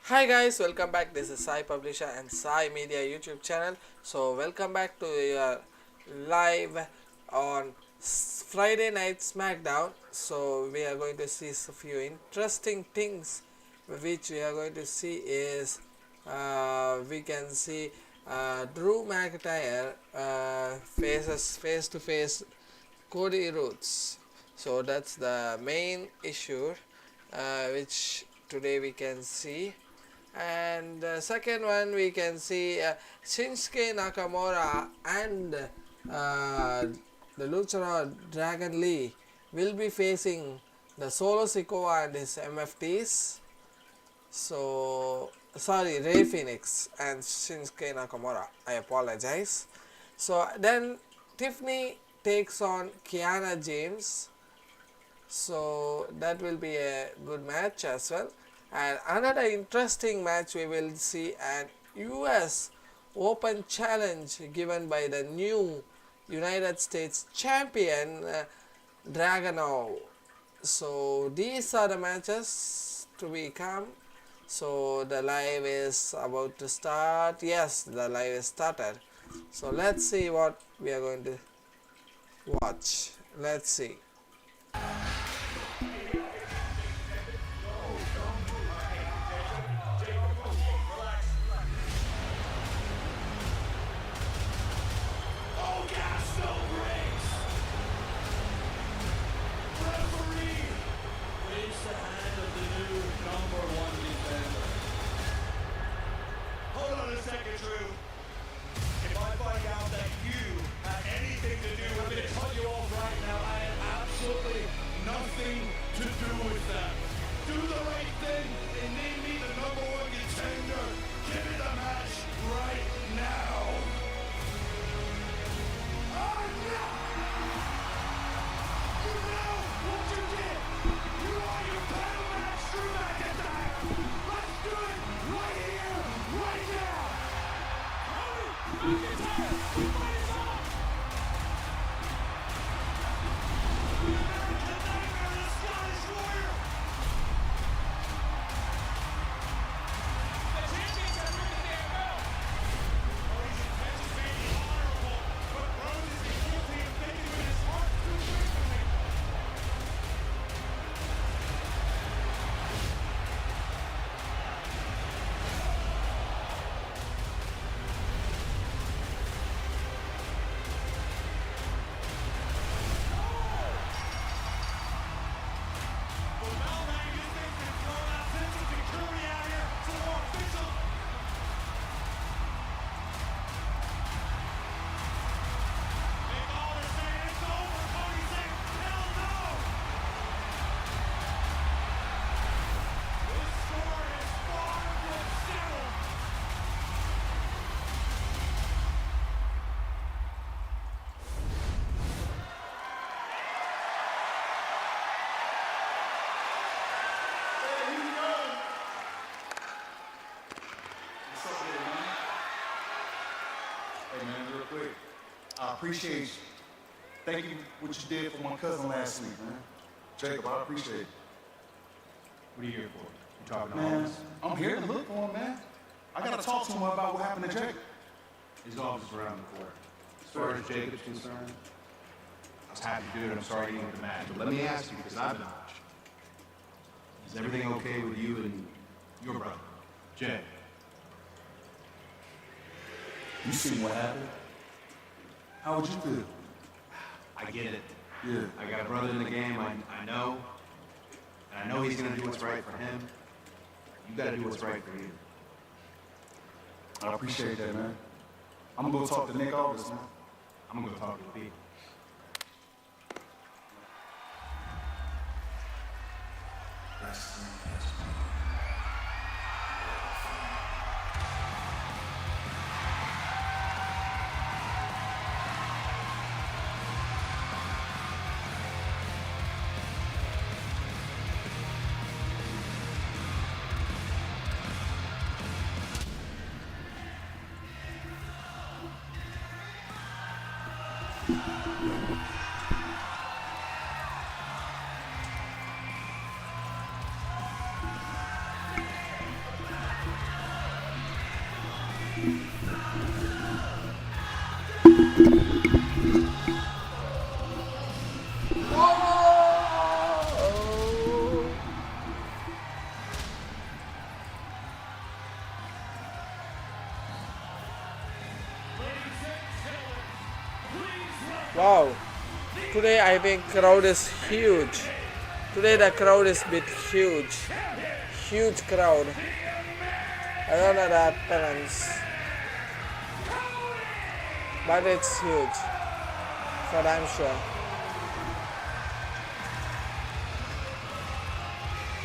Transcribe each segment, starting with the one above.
Hi guys, welcome back. This is Sai Publisher and Sai Media YouTube channel. So welcome back to your live on Friday night Smackdown. So we are going to see a few interesting things. Which we are going to see is we can see Drew McIntyre faces face to face Cody Rhodes. So that's the main issue which today we can see. And the second one we can see Shinsuke Nakamura and the Luchador Dragon Lee will be facing the Solo Sikoa and his MFTs. So sorry, Ray Phoenix and Shinsuke Nakamura, I apologize. So then Tiffany takes on Kiana James, so that will be a good match as well. And another interesting match we will see an US Open challenge given by the new United States champion Dragunov. So these are the matches to become. So the live is about to start. Yes, the live is started. So let's see what we are going to watch. Let's see. Hey man, real quick, I appreciate you. Thank you what you did for my cousin last week, man. Jacob, I appreciate it. What are you here for? You talking to Man, Holmes? I'm here to look for him, man. I gotta talk to him about what happened to Jacob. His office is around the corner. As far as Jacob's concerned, I was happy to do it. I'm sorry you didn't get the match. But let me ask you, because I've been watching. Is everything okay with you and your brother, Jay? You seen what happened? How would you feel? I get it. Yeah. I got a brother in the game. I know. And I know he's going to do what's right for him. You got to do what's right for you. I appreciate that, man. I'm gonna go talk to Nick Aldis, man. I'm going to go talk to the people. Today I think crowd is huge. Today the crowd is bit huge. Huge crowd. I don't know the appearance. But it's huge. For damn sure.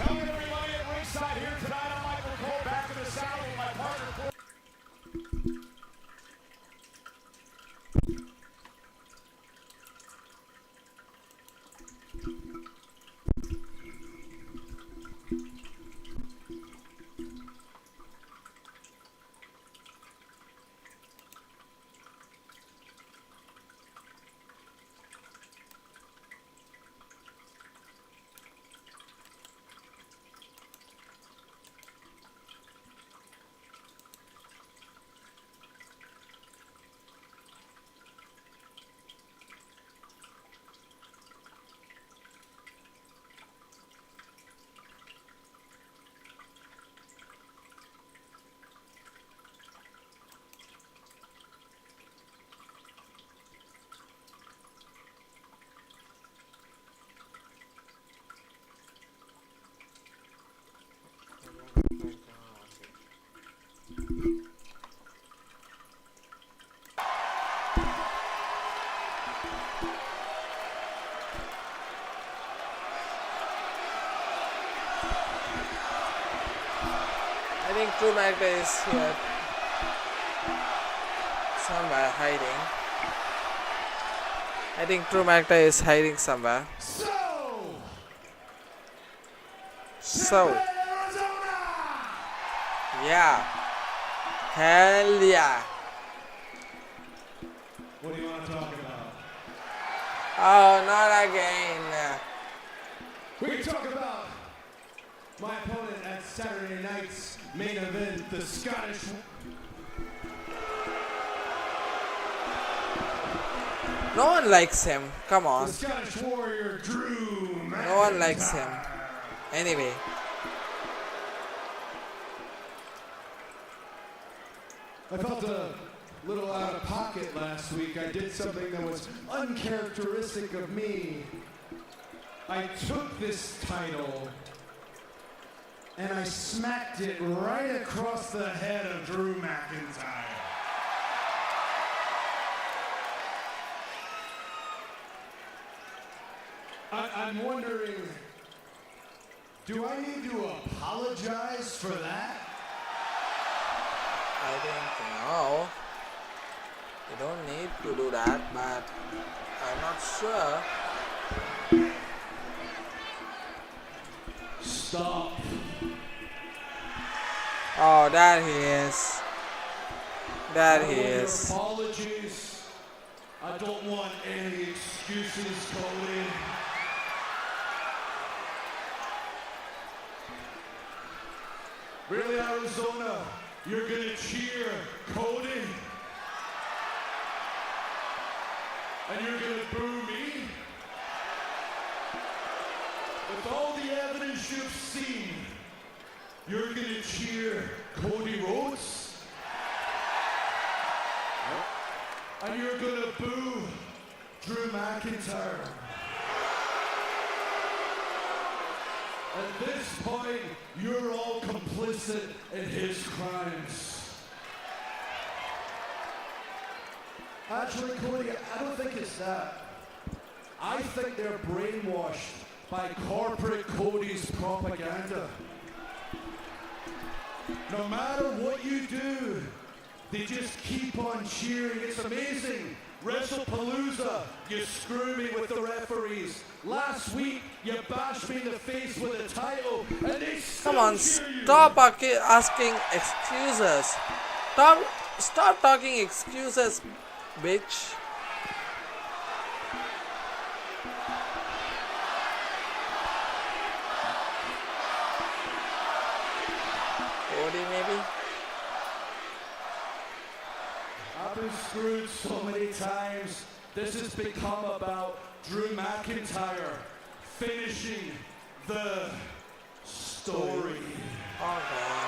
Hello everybody at ringside here tonight. I'm Michael Cole, back in the saddle with my partner. I think True Magda is here. Somewhere hiding. I think True Magda is hiding somewhere. So, Arizona! yeah. Hell yeah. What do you want to talk about? Oh, not again. We can talk about my opponent at Saturday night's main event, the Scottish. No one likes him. Come on. The Scottish Warrior Drew McIntyre. No one likes him. Anyway. I felt a little out of pocket last week. I did something that was uncharacteristic of me. I took this title and I smacked it right across the head of Drew McIntyre. I'm wondering, do I need to apologize for that? I think no. You don't need to do that, but I'm not sure. Stop. Oh, there he is. There he Your is. apologies. I don't want any excuses, Cody. Really, Arizona? You're gonna cheer Cody? And you're gonna boo me? With all the evidence you've seen, you're gonna cheer Cody Rhodes? And you're gonna boo Drew McIntyre? At this point, you're all complicit in his crimes. Actually, Cody, I don't think it's that. I think they're brainwashed by corporate Cody's propaganda. No matter what you do, they just keep on cheering. It's amazing. WrestlePalooza, you screw me with the referees. Last week, you bashed me in the face with a title, and they still Come on, cheer you. stop asking excuses. Stop talking excuses, bitch. Cody, maybe? I've been screwed so many times. This has become about Drew McIntyre finishing the story. Okay.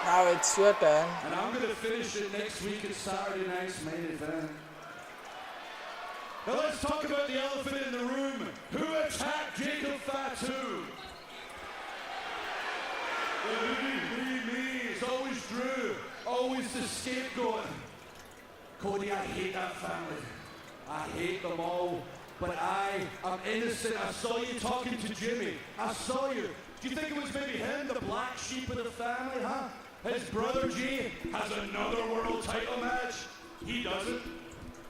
Now it's your turn. And I'm going to finish it next week at Saturday night's main event. Now let's talk about the elephant in the room. Who attacked Jacob Fatu? Me. It's always Drew. Always the scapegoat. Cody, I hate that family. I hate them all. But I am innocent. I saw you talking to Jimmy. I saw you. Do you think it was maybe him, the black sheep of the family, huh? His brother G has another world title match. He doesn't.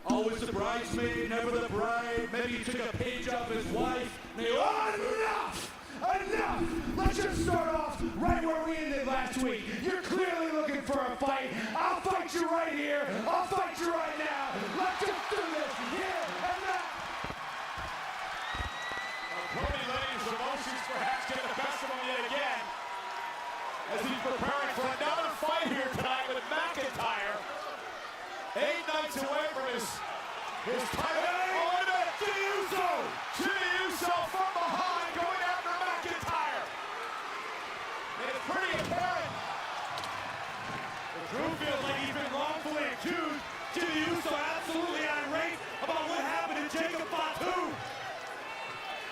Always the bridesmaid, never the bride. Maybe he took a page off his wife. And he, enough! Enough! Let's just start off right where we ended last week. You're clearly looking for a fight. I'll fight you right here. I'll fight you right now. Let's just do this here and now. Cody letting his emotions perhaps get the best of him yet again as he's preparing for another fight here tonight with McIntyre. 8 nights away from his title. Oh, and a Jimmy Uso! Jimmy Uso from behind going after McIntyre. And it's pretty apparent that Drew feels like he's been wrongfully accused. Jimmy Uso absolutely irate about what happened to Jacob Fatu.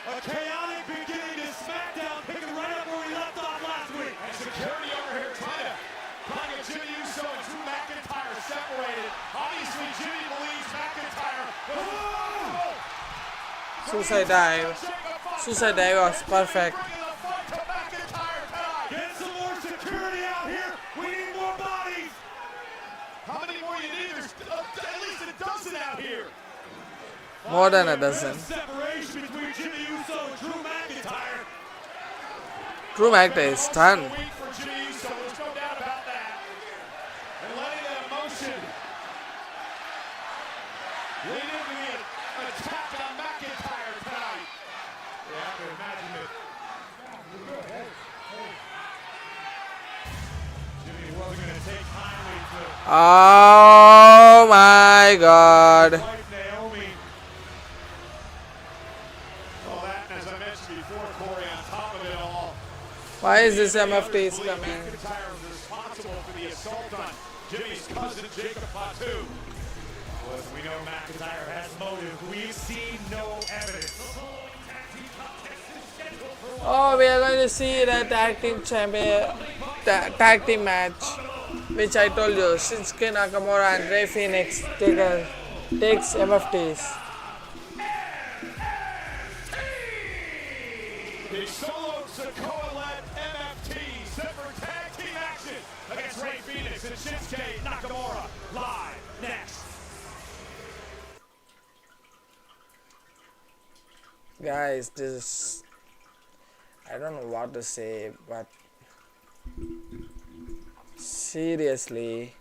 A chaotic beginning to Smackdown, picking right up where we left off last week. And security over here trying to get Jimmy Uso and Drew McIntyre separated. Obviously, Jimmy believes McIntyre was Suicide dive. Suicide dive was perfect. bringing the fight to McIntyre tonight. Get some more security out here. We need more bodies. How many more you need? There's at least a dozen out here. More than a dozen. Separation between Jimmy Uso and Drew McIntyre. Drew McIntyre is stunned. Week for Jimmy Uso, there's no doubt about that. And letting that emotion lead into the attack on McIntyre tonight. You have to imagine it. Jimmy wasn't going to take kindly to Oh my god. his wife Naomi. Well, that, as I mentioned before, Corey, on top of it all, Why is this MFT is believe coming? McIntyre was responsible for the assault on Jimmy's cousin, Jacob Fatu. Well, as we know, McIntyre has motive. We've seen no evidence. Oh, we are going to see the tag team champion, tag team match, which I told you, Shinsuke Nakamura and Rey Fenix takes MFTs. The solo Sokoa-led MFT set for tag team action against Rey Fenix and Shinsuke Nakamura. Live next. Guys, this, I don't know what to say, but seriously,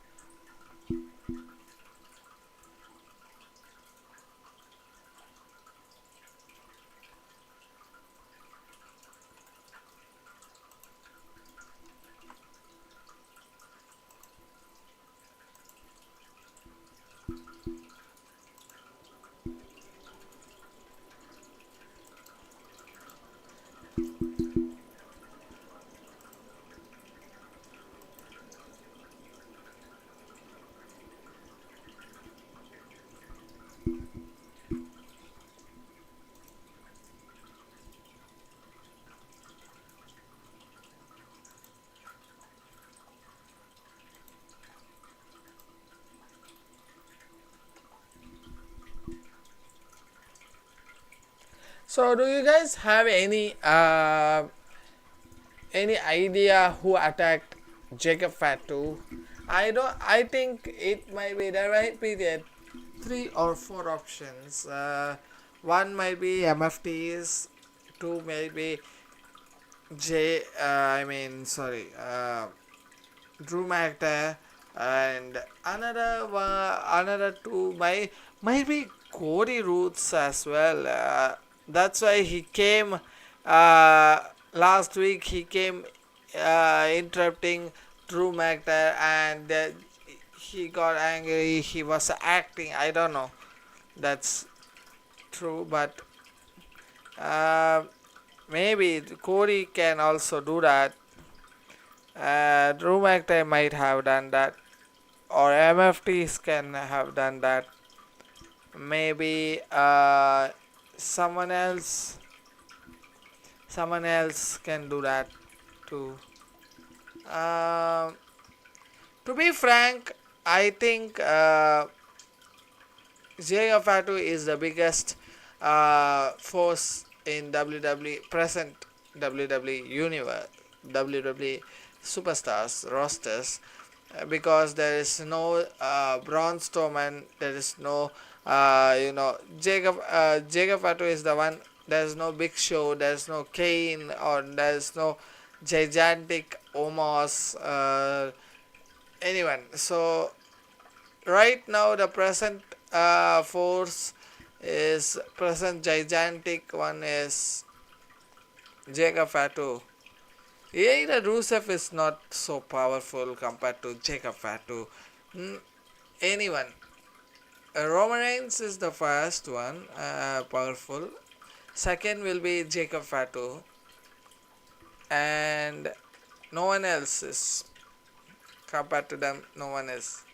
so do you guys have any idea who attacked Jacob Fatu? I think it might be, there might be the 3 or 4 options. One might be MFTs, 2 maybe Drew McIntyre, and another 2 might be Cody Rhodes as well. That's why he came last week. He came interrupting Drew McIntyre, and he got angry. He was acting. I don't know. That's true, but maybe Cody can also do that. Drew McIntyre might have done that, or MFTs can have done that. maybe someone else someone else can do that too. Um to be frank, I think Jay Fatu is the biggest force in WWE present WWE universe, WWE superstars rosters, because there is no Braun Strowman, there is no Jacob Fatu is the one. There is no Big Show, there is no Kane, or there is no gigantic Omos, anyone. So right now the present force is present gigantic one is Jacob Fatu. Either Rusev is not so powerful compared to Jacob Fatu. Anyone. Roman Reigns is the first one powerful. Second will be Jacob Fatu, and no one else is compared to them. No one is.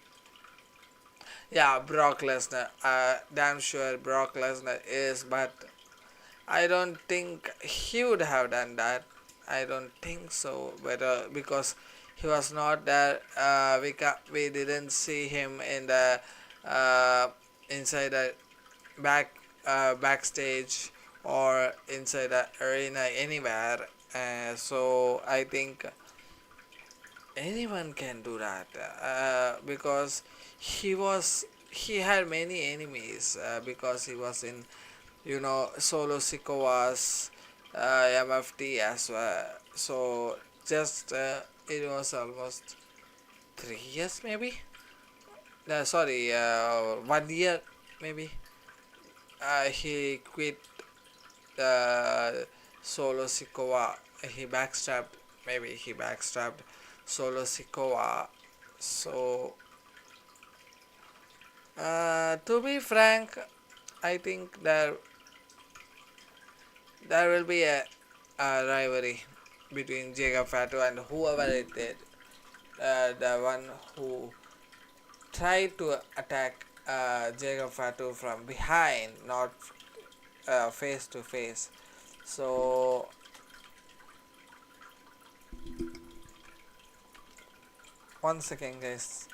Yeah, Brock Lesnar. Damn sure Brock Lesnar is, but I don't think he would have done that. I don't think so. But because he was not there, we didn't see him in the inside the backstage or inside the arena anywhere. So I think anyone can do that because he had many enemies because he was in Solo Sikoa's MFT as well. So just it was almost 3 years maybe. Sorry, 1 year maybe. He quit Solo Sikoa. He backstabbed. Maybe he backstabbed Solo Sikoa. So to be frank, I think there will be a rivalry between Jacob Fatu and whoever it is, the one who tried to attack Jacob Fatu from behind, not face to face. So one second, guys.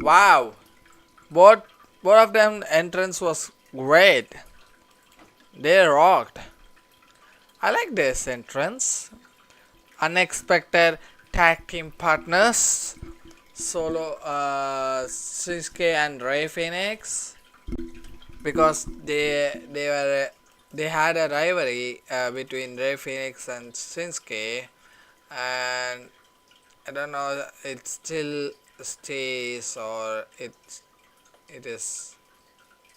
Wow, both both of them entrance was great. They rocked. I like this entrance. Unexpected tag team partners. Solo Shinsuke and Ray Phoenix, because they had a rivalry between Ray Phoenix and Shinsuke, and I don't know it still stays or it is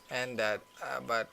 ended, but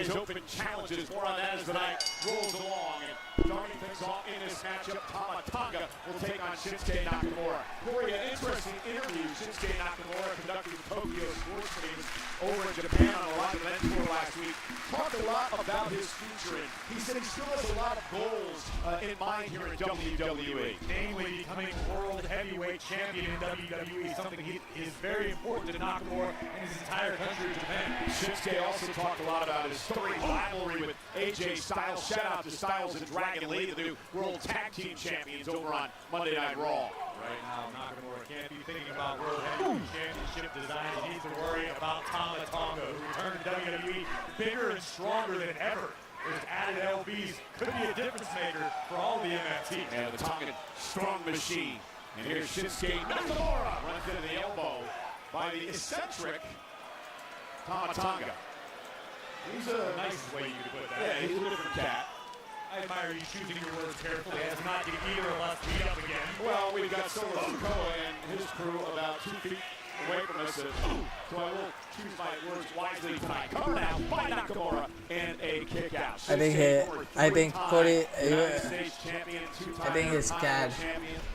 his open challenges. More on that as the night rolls along. And starting things off in this matchup, Tama Tonga will take on Shinsuke Nakamura. Corey, an interesting interview Shinsuke Nakamura conducted in Tokyo Sports Meetings over in Japan on a live event tour last week. Talked a lot about his future. He said he still has a lot of goals in mind here in WWE. Namely, becoming world heavyweight champion in WWE, something is very important to Nakamura and his entire country, Japan. Shinsuke also talked a lot about his storied rivalry with AJ Styles. Shout out to Styles and Dragon Lee, the new World Tag Team Champions over on Monday Night Raw. Right now, Nakamura can't be thinking about World Heavyweight Championship design. He needs to worry about Tama Tonga, who returned to WWE bigger and stronger than ever. His added LBs could be a difference maker for all the MFT. And the Tongan strong machine. And here's Shinsuke Nakamura. Runs into the elbow by the eccentric Tama Tonga. He's a nice way you could put that. Yeah, he's a different cat. I admire you choosing your words carefully as not to get either of us beat up again. Well, we've got Solo Sikoa and his crew about 2 feet away from us. So I will choose my words wisely tonight. Covered out by Nakamura and a kick out. I think Cody, United States champion, I think he's scared.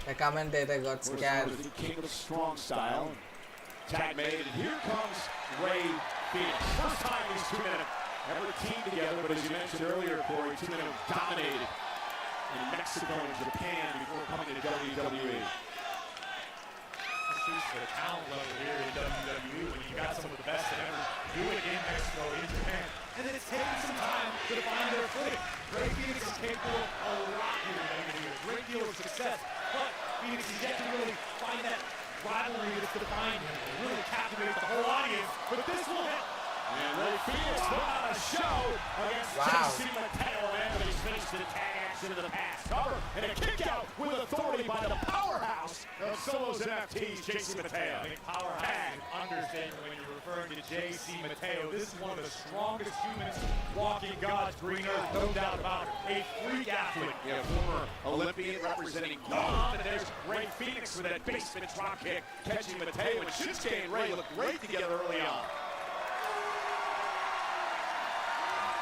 The commentator got scared. The king of the strong style. Tag made, and here comes Ray Phoenix. First time these two men have ever teamed together, but as you mentioned earlier, Corey, two men have dominated in Mexico and Japan before coming to WWE. This is the talent level here in WWE when you got some of the best that ever do it in Mexico, in Japan. And it's taken some time to find their footing. Ray Phoenix is capable of a lot here in WWE, a great deal of success. But Phoenix is yet to really find that rivalry that's defined him, really captivate the whole audience. But this will hit. And Ray Phoenix put on a show against JC Mateo, and Anthony's finished the tag action in the past. Cover and a kick out with authority by the powerhouse of Solos and FTs, JC Mateo. I think powerhouse is an understatement when you're referring to JC Mateo. This is one of the strongest humans walking God's green earth, no doubt about it. A freak athlete. Yeah, former Olympian representing Guam, and there's Ray Phoenix with that basement drop kick, catching Mateo, and Shinsuke and Ray look great together early on.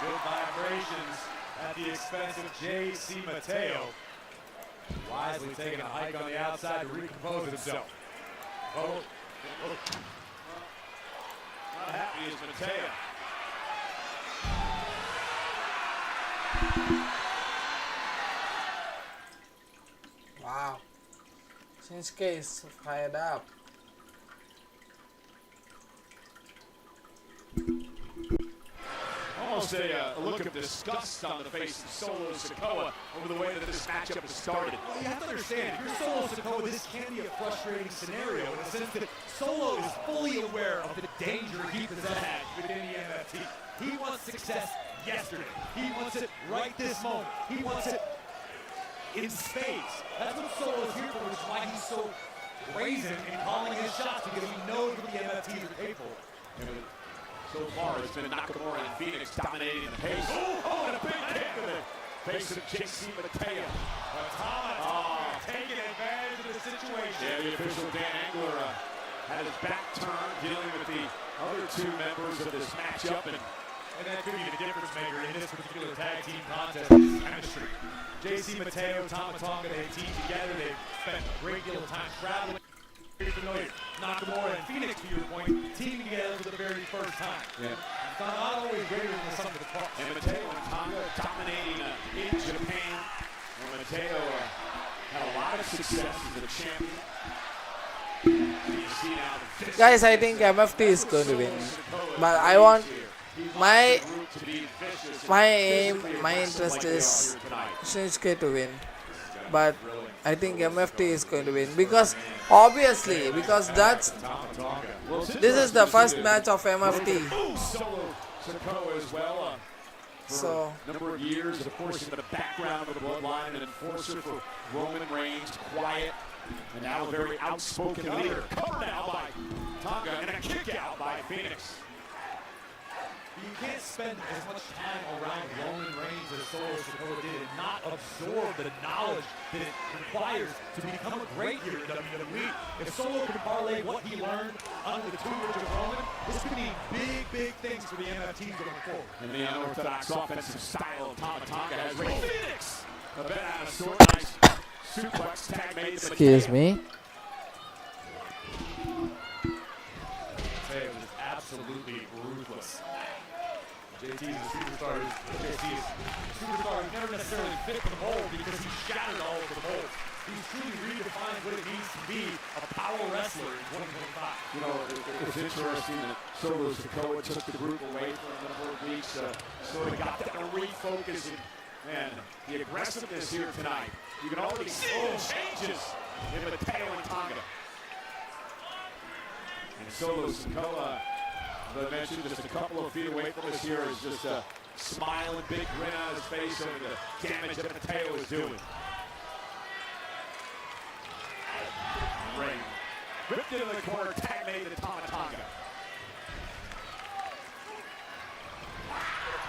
Good vibrations at the expense of JC Mateo. Wisely taking a hike on the outside to recompose himself. Not happy is Mateo. Wow. Shinsuke is fired up. Almost a look of disgust on the face of Solo Sikoa over the way that this matchup has started. Well, you have to understand, if you're Solo Sikoa, this can be a frustrating scenario in the sense that Solo is fully aware of the danger he possesses within the MFT. He wants success yesterday. He wants it right this moment. He wants it in spades. That's what Solo is here for, which is why he's so brazen in calling his shots, because he knows what the MFTs are capable of. So far, it's been Nakamura and Phoenix dominating the pace. Oh, and a big kick to the face of JC Mateo. Tama taking advantage of the situation. Yeah, the official Dan Engler had his back turned, dealing with the other two members of this matchup. And that could be the difference maker in this particular tag team contest, is chemistry. JC Mateo, Tama Tonga, they team together. They've spent a great deal of time traveling. Familiar. Nakamura and Phoenix, to your point, teaming together for the very first time. yeah. It's not always greater than the sum of the parts. And Mateo and Tonga dominating in Japan. And Mateo had a lot of success as a champion. You see now the fist. Guys, I think MFT is going to win. But I want my aim, my interest is Shinsuke to win. But I think MFT is going to win because obviously, because this is the first match of MFT. Solo Sikoa as well. So Number of years, of course, in the background of the bloodline, an enforcer for Roman Reigns, quiet, and now a very outspoken leader. Covered now by Tonga, and a kick out by Phoenix. can't spend as much time around Roman Reigns as Solo Sikoa did and not absorb the knowledge that it requires to become a great here in WWE. If Solo can parlay what he learned under the tutelage of Roman, this could mean big, big things for the MFTs going forward. And the unorthodox offensive style of Tama Tonga has Rey Phoenix. A bit out of sort. Nice suplex tag made. Excuse me. It was absolutely ruthless. JT is a superstar. JT is a superstar who never necessarily fit the mold because he shattered all of the molds. He's truly redefined what it means to be a power wrestler in 2025. You know, it's interesting that Solo Sikoa took the group away for a number of weeks, sort of got them to refocus. And the aggressiveness here tonight, you can already see the changes in Mateo and Tonga. And Solo Sikoa, as I mentioned, just a couple of feet away from us here, is just a smiling, big grin on his face over the damage that Mateo is doing. Ray ripped into the corner, tag made to Tama Tonga.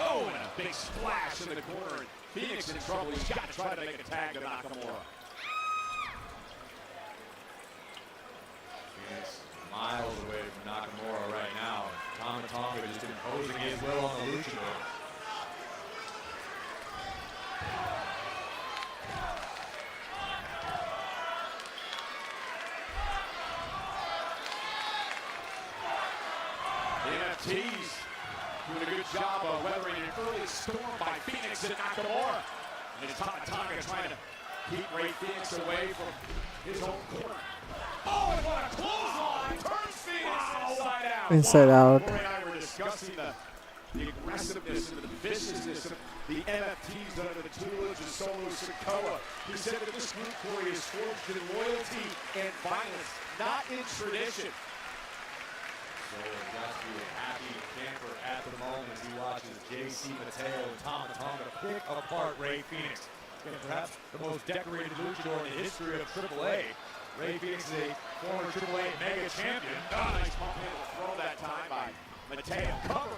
Oh, and a big splash in the corner. Phoenix in trouble. He's got to try to make a tag to Nakamura. Phoenix miles away from Nakamura right now. Tama Tonga just imposing his will on the luchador. The NFTs doing a good job of weathering an early storm by Phoenix and Nakamura. And it's Tama Tonga trying to keep Rey Phoenix away from his own corner. Oh, and what a clothesline! Turns Phoenix inside out. Inside out. Corey and I were discussing the aggressiveness and the viciousness of the NFTs under the tutelage of Solo Sikoa. He said that this group, Corey, is forged in loyalty and violence, not in tradition. So he's got to be a happy camper at the moment as he watches JC Mateo and Tama Tonga pick apart Rey Phoenix. And perhaps the most decorated luchador in the history of AAA. Rey Phoenix is a former AAA mega champion. Oh, nice pump handle throw that time by Mateo. Cover.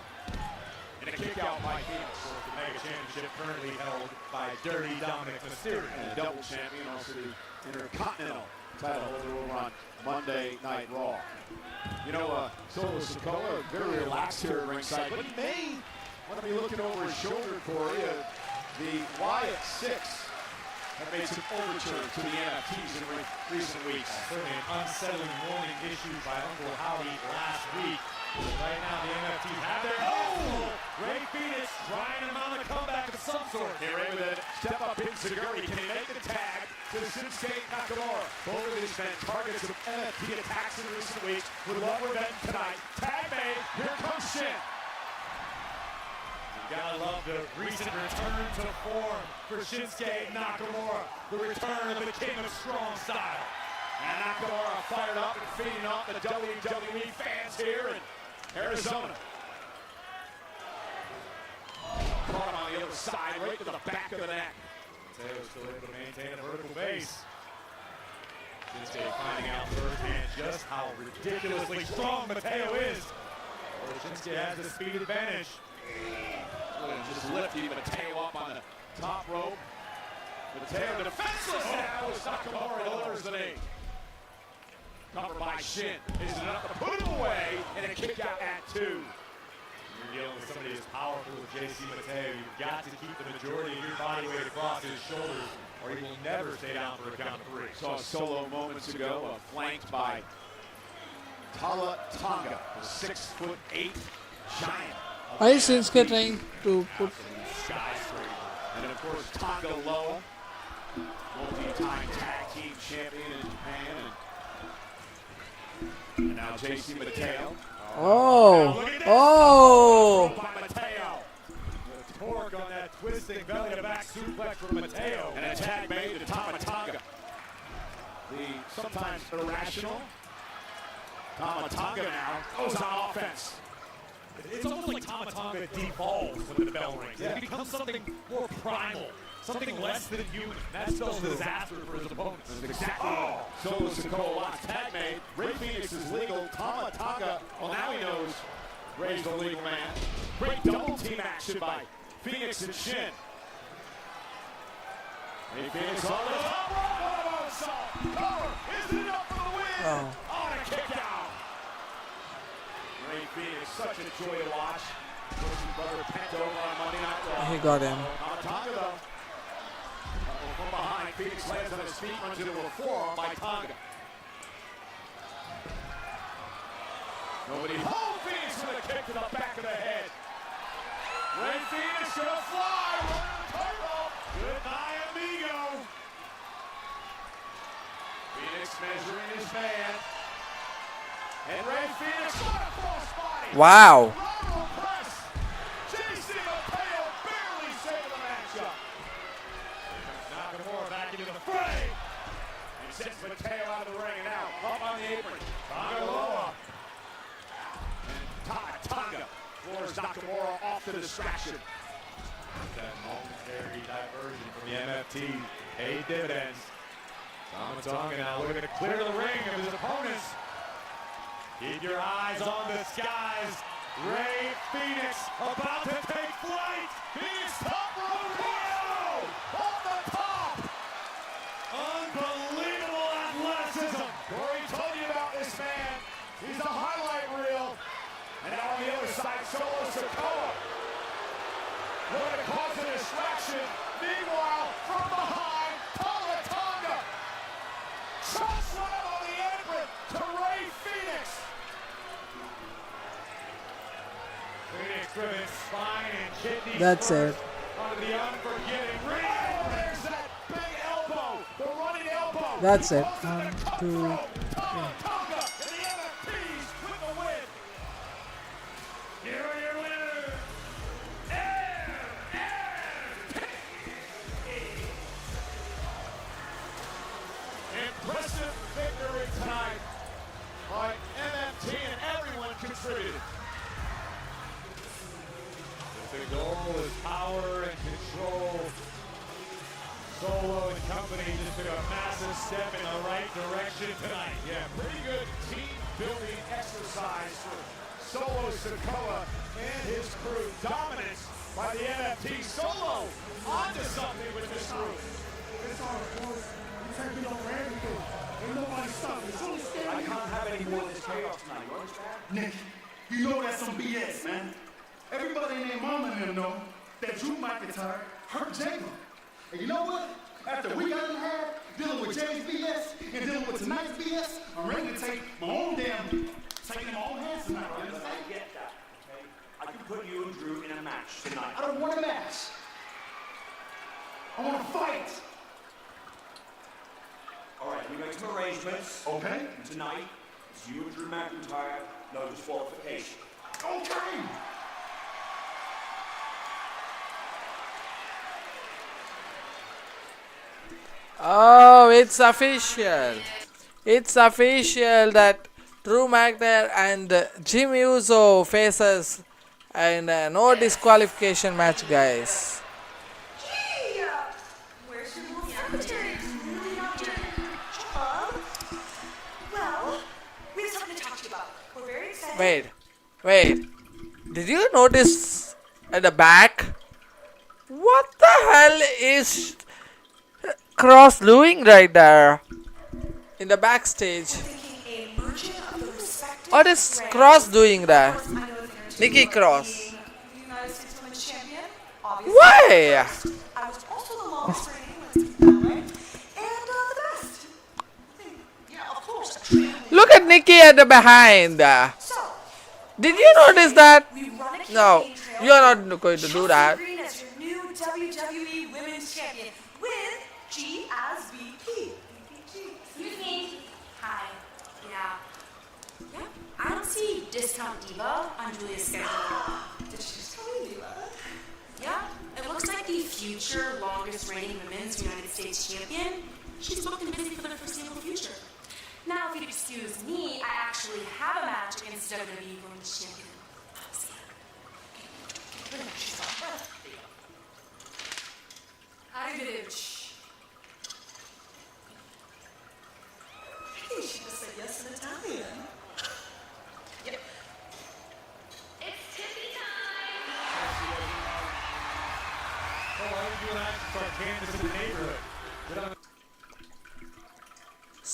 And a kick out by Phoenix. The mega championship currently held by Dirty Dominic Mysterio. And the double champion, also the Intercontinental title holder over on Monday Night Raw. You know, Solo Sikoa very relaxed here at ringside, but he may want to be looking over his shoulder, Corey. The Wyatt Six have made some overture to the NFTs in recent weeks. Certainly an unsettling warning issued by Uncle Howdy last week. Right now, the NFTs have their Rey Phoenix trying to mount a comeback of some sort. Here, Rey with a step up in Seguri. Can he make the tag to Shinsuke Nakamura? Both of these men targets of NFT attacks in recent weeks. Would love revenge tonight. Tag made. Here comes Shin. You gotta love the recent return to form for Shinsuke Nakamura. The return of the King of Strong Style. And Nakamura fired up and feeding off the WWE fans here in Arizona. Caught him on the other side, right to the back of the neck. Mateo's still able to maintain a vertical base. Shinsuke finding out firsthand just how ridiculously strong Mateo is. Well, Shinsuke has the speed advantage. Just lifting Mateo up on the top rope. Mateo defenseless now as Nakamura delivers the knee. Covered by Shin. Is it enough to put him away? And a kick out at 2. You're dealing with somebody as powerful as JC Mateo. You've got to keep the majority of your body weight across his shoulders, or he will never stay down for a count of 3. Saw Solo moments ago, flanked by Tama Tonga, the 6'8" giant. Why is Shinsuke trying to put... Skyscraper. And of course, Tonga Loa, multi-time tag team champion in Japan. And now JC Mateo. Oh! Oh! By Mateo. The torque on that twisting belly-to-back suplex from Mateo. And a tag made to Tama Tonga. The sometimes irrational Tama Tonga now goes on offense. It's almost like Tama Tonga devolves when the bell rings. It becomes something more primal, something less than human. That spells disaster for his opponents. Exactly. Solo Sikoa lost tag made. Rey Phoenix is legal. Tama Tonga, well, now he knows Ray's the legal man. Great double team action by Phoenix and Shin. Hey, Phoenix on the top rope. What about Saul? Cover. Isn't enough for the win. Oh. On a kick out. Ray Phoenix, such a joy to watch. Pushing brother Penta over on Monday Night Raw. He got him. Tonga though. From behind, Phoenix lands on his feet, runs into a forearm by Tonga. Nobody. Oh, Phoenix with a kick to the back of the head. Ray Phoenix gonna fly. Running the tightrope. Good night, amigo. Phoenix measuring his man. And Ray Phoenix, what a crossbody. Wow. Lateral press. JC Mateo barely saving the matchup. Nakamura back into the fray. And sends Mateo out of the ring and now up on the apron. Tonga Loa. And Tonga floors Nakamura off the distraction. That momentary diversion from the MFT paid dividends. Tonga now looking to clear the ring of his opponents. Keep your eyes on the skies. Ray Phoenix about to take flight. Phoenix top rope. Wow! On the top. Unbelievable athleticism. Corey told you about this man. He's the highlight reel. And now on the other side, Solo Sikoa. Going to cause a distraction. Meanwhile, from behind, Tonga. Choke slam on the apron to Ray Phoenix. Phoenix driven spine and kidney. That's it. Onto the unforgiving Ray. Oh, there's that big elbow. The running elbow. That's it. Tonga, 1, 2. and the MFPs with the win. Here are your winners. Impressive victory tonight by MFT and everyone contributed. The goal is power and control. Solo and company just took a massive step in the right direction tonight. Yeah, pretty good team building exercise for Solo Sikoa and his crew. Dominance by the NFT. Solo onto something with this group. It's all close. You're taking over everything. Ain't nobody stopping. I can't have any more of this chaos tonight, you understand? Nick, you know that's some BS, man. Everybody and their mama and them know that Drew McIntyre hurt Jacob. And you know what? After we got in had dealing with Jay's BS and dealing with tonight's BS, I'm ready to take my own taking my own hands tonight, you understand? I get that, okay? I can put you and Drew in a match tonight. I don't want a match. I want to fight. All right, we make some arrangements. Okay? Tonight, it's you and Drew McIntyre, no disqualification. Okay. Oh, it's official. It's official that Drew McIntyre and Jim Uso faces and no disqualification match, guys. Hey, where's your little secretary? Really not your job? Well, we have something to talk to you about. We're very excited. Wait. Did you notice at the back? What the hell is Cross doing right there? In the backstage. Thinking a merchant of the respected What is brand. Cross doing there? Of course, I know that Nikki Cross. being the United States Women's Champion. Obviously, Why? I was also the longest reigning, let's keep that way. And the best. Yeah, of course. a trailblazer. Look at Nikki at the behind. So, Did you notice that? we run a No, campaign trail you are not going to do Chelsea that. Green as your new WWE Women's Champion with G as VP. Excuse me. Hi. Yeah. Yeah. I don't see Discount Diva on Julia's schedule. Did she just call me Diva? Yeah. It looks like the future longest reigning women's United States champion. She's booked and busy for the foreseeable future. Now, if you'd excuse me, I actually have a match against WWE Women's Champion. Arrivederci. Hey, she just said yes in Italian. Yep.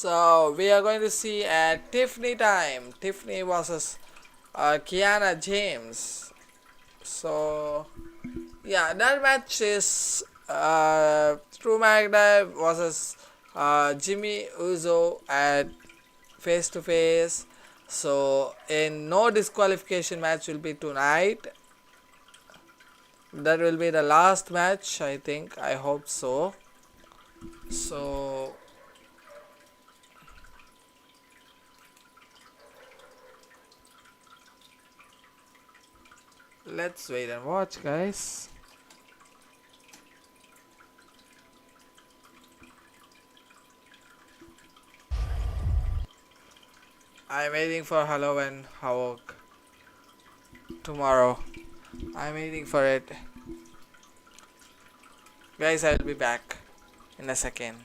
So we are going to see at Tiffany time. Tiffany versus Kiana James. So yeah, that match is Drew McIntyre versus Jimmy Uso at face to face. So in no disqualification match will be tonight. That will be the last match, I think. I hope so. So let's wait and watch, guys. I'm waiting for Halloween Havoc tomorrow. I'm waiting for it. Guys, I'll be back in a second.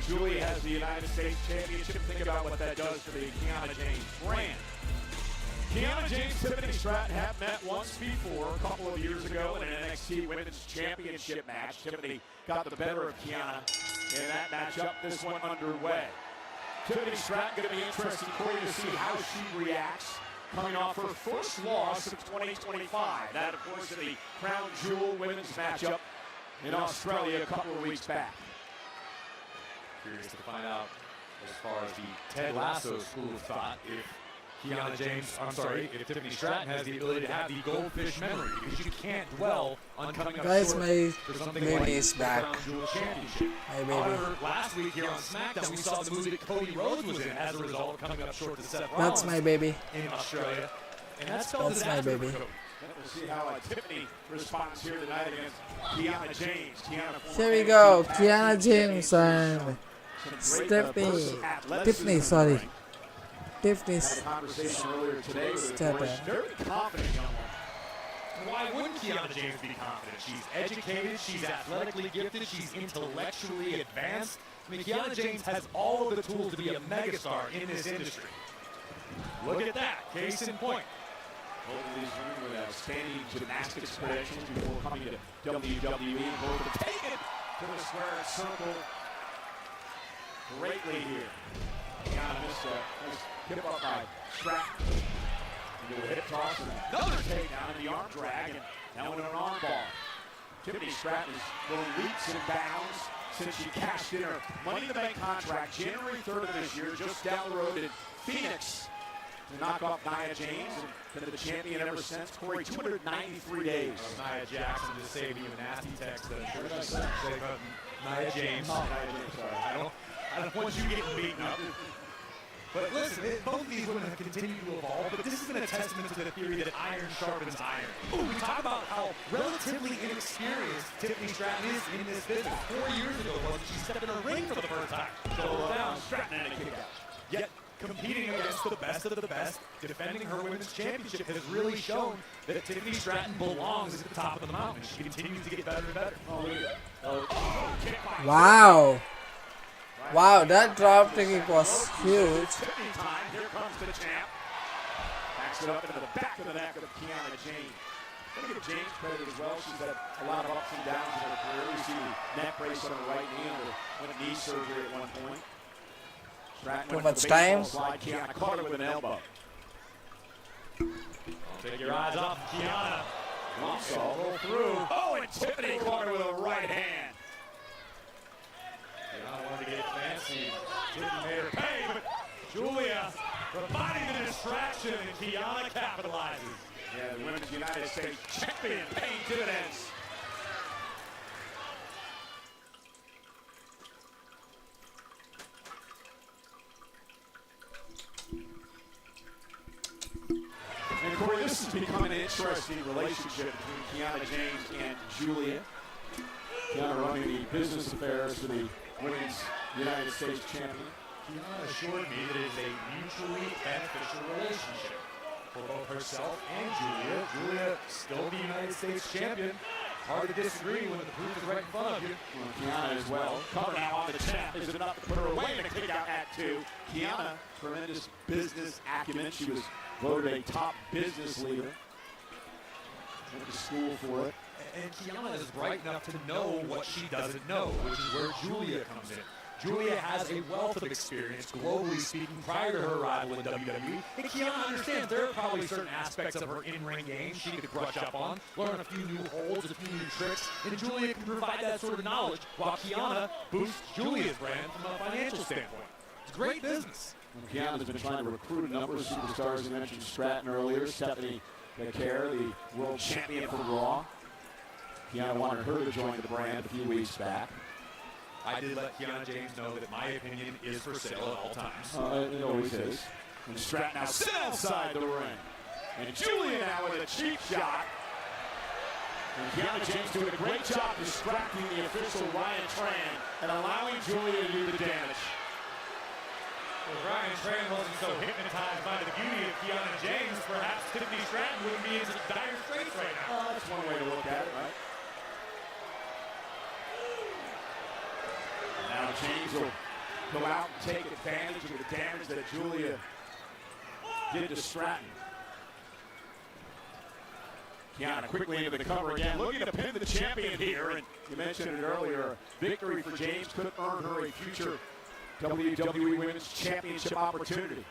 Julia has the United States Championship. Think about what that does for the Kiana James brand. Kiana James, Tiffany Stratton have met once before, a couple of years ago in an NXT Women's Championship match. Tiffany got the better of Kiana in that matchup. This one underway. Tiffany Stratton going to be interesting, Corey, to see how she reacts coming off her first loss of 2025. That, of course, in the Crown Jewel Women's matchup in Australia a couple of weeks back. Curious to find out, as far as the Ted Lasso school of thought, if if Tiffany Stratton has the ability to have the goldfish memory, because you can't dwell on coming up Guys, short my for something baby like is the back. Crown Jewel Championship. My baby. However, last week here on Smackdown, we saw the move that Cody Rhodes was in as a result of coming up short to Seth Rollins That's my baby. in Australia. And that spelled That's my disaster baby. for Cody. We'll see how Tiffany responds here tonight against Kiana James. Here we go. Kiana James and Tiffany, sorry. Tiffany's Conversation earlier today with Stepper. very confident young woman. Why wouldn't Kiana James be confident? She's educated, she's athletically gifted, she's intellectually advanced. I mean, Kiana James has all of the tools to be a megastar in this industry. Look at that, case in point. Both of these women with outstanding gymnastics credentials before coming to WWE. Both have taken to the square circle greatly here. Kiana missed a nice hip up by Stratton. Into a hip toss and another takedown in the arm drag, and now into an arm bar. Tiffany Stratton is going leaps and bounds since she cashed in her Money in the Bank contract January 3rd of this year, just down the road in Phoenix, to knock off Nia James, and been the champion ever since. Corey, 293 days. Nia Jackson just saved you a nasty text that I'm sure she sent. Nia James. Nia James, sorry. I don't want you getting beaten up. But listen, both of these women have continued to evolve, but this has been a testament to the theory that iron sharpens iron. Ooh, we talk about how relatively inexperienced Tiffany Stratton is in this business. 4 years ago, wasn't she stepped in a ring for the first time? Shoulder down, Stratton and a kick out. Yet, competing against the best of the best, defending her women's championship has really shown that Tiffany Stratton belongs at the top of the mountain. She continues to get better and better. wow. Wow, that drop kick was huge. Time. Here comes the champ. Backs it up into the back of the neck of Kiana James. Gotta give James credit as well. She's had a lot of ups and downs in her career. We see the neck brace on her right knee and went knee surgery at one point. Stratton Too went much for the baseball time. slide. Kiana caught her with an elbow. Take your eyes off Kiana. Also roll through. Oh, and Tiffany caught her with a right hand. I wanted to get fancy. Didn't made her pay, but Julia providing the distraction, and Kiana capitalizes. Yeah, the Women's United States champion paying dividends. And Corey, this has become an interesting relationship between Kiana James and Julia. Kiana running the business affairs for the Women's United States champion. Kiana assured me that it is a mutually beneficial relationship for both herself and Julia. Julia, still the United States champion. Hard to disagree when the proof is right in front of you. Well, Kiana as well. Cover now on the champ. Is it enough to put her away in a kick out at 2? Kiana, tremendous business acumen. She was voted a top business leader. Went to school for it. And Kiana is bright enough to know what she doesn't know, which is where Julia comes in. Julia has a wealth of experience, globally speaking, prior to her arrival in WWE. And Kiana understands there are probably certain aspects of her in-ring game she could brush up on, learn a few new holds, a few new tricks, and Julia can provide that sort of knowledge, while Kiana boosts Julia's brand from a financial standpoint. It's great business. Kiana's been trying to recruit a number of superstars. You mentioned Stratton earlier, Stephanie McCare, the world champion for Raw. Kiana wanted her to join the brand a few weeks back. I did let Kiana James know that my opinion is for sale at all times. It always is. And Stratton now sit outside the ring. And Julia now with a cheap shot. And Kiana James doing a great job distracting the official Ryan Tran and allowing Julia to do the damage. If Ryan Tran wasn't so hypnotized by the beauty of Kiana James, perhaps Tiffany Stratton wouldn't be in such dire straits right now. That's one way to look at it, right? Now James will go out and take advantage of the damage that Julia did to Stratton. Kiana quickly into the cover again, looking to pin the champion here. And you mentioned it earlier, victory for James could earn her a future WWE Women's Championship opportunity.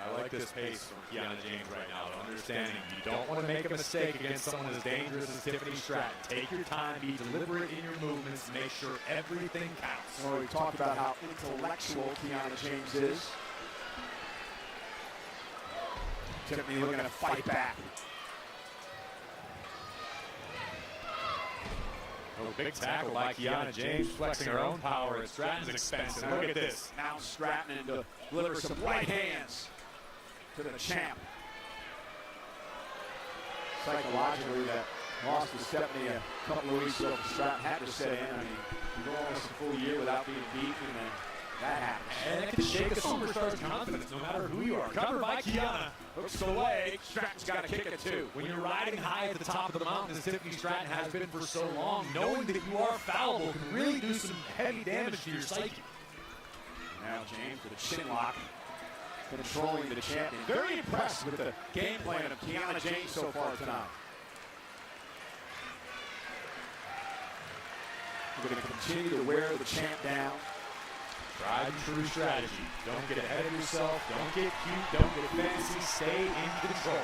I like this pace from Kiana James right now, understanding you don't want to make a mistake against someone as dangerous as Tiffany Stratton. Take your time, be deliberate in your movements, make sure everything counts. Well, we talked about how intellectual Kiana James is. Tiffany looking to fight back. Oh, big tackle by Kiana James, flexing her own power at Stratton's expense. And look at this. Now Stratton to deliver some right hands to the champ. Psychologically, that loss to Stephanie a couple of weeks ago, Stratton had to set in. I mean, you go almost a full year without being beaten, and then that happens. And it can shake a superstar's confidence no matter who you are. Covered by Kiana. Hooks away. Stratton's got to kick it too. When you're riding high at the top of the mountain, as Tiffany Stratton has been for so long, knowing that you are fallible can really do some heavy damage to your psyche. Now James with a chin lock, controlling the champion. Very impressed with the game plan of Kiana James so far tonight. We're going to continue to wear the champ down. Tried and true strategy. Don't get ahead of yourself. Don't get cute. Don't get fancy. Stay in control.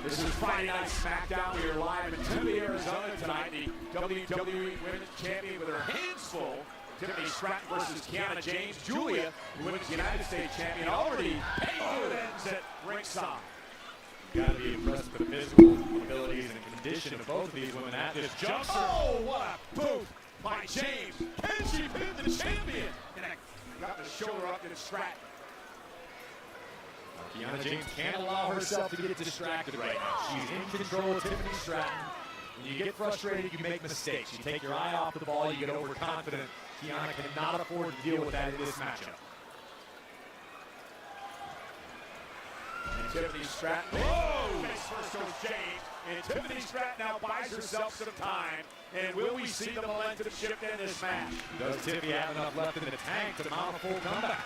This is Friday Night Smackdown. We are live in Tempe, Arizona tonight. The WWE Women's Champion with her hands full. Tiffany Stratton versus Kiana James. Julia, the Women's United States Champion, already paying dividends at ringside. Got to be impressed with the physical abilities and condition of both of these women at this juncture. Oh, what a boot by James. Can she pin the champion? And got the shoulder up to Stratton. Kiana James can't allow herself to get distracted right now. She's in control of Tiffany Stratton. When you get frustrated, you make mistakes. You take your eye off the ball, you get overconfident. Kiana cannot afford to deal with that in this matchup. And Tiffany Stratton, whoa! Face first goes James, and Tiffany Stratton now buys herself some time. And will we see the momentum shift in this match? Does Tiffany have enough left in the tank to mount a full comeback?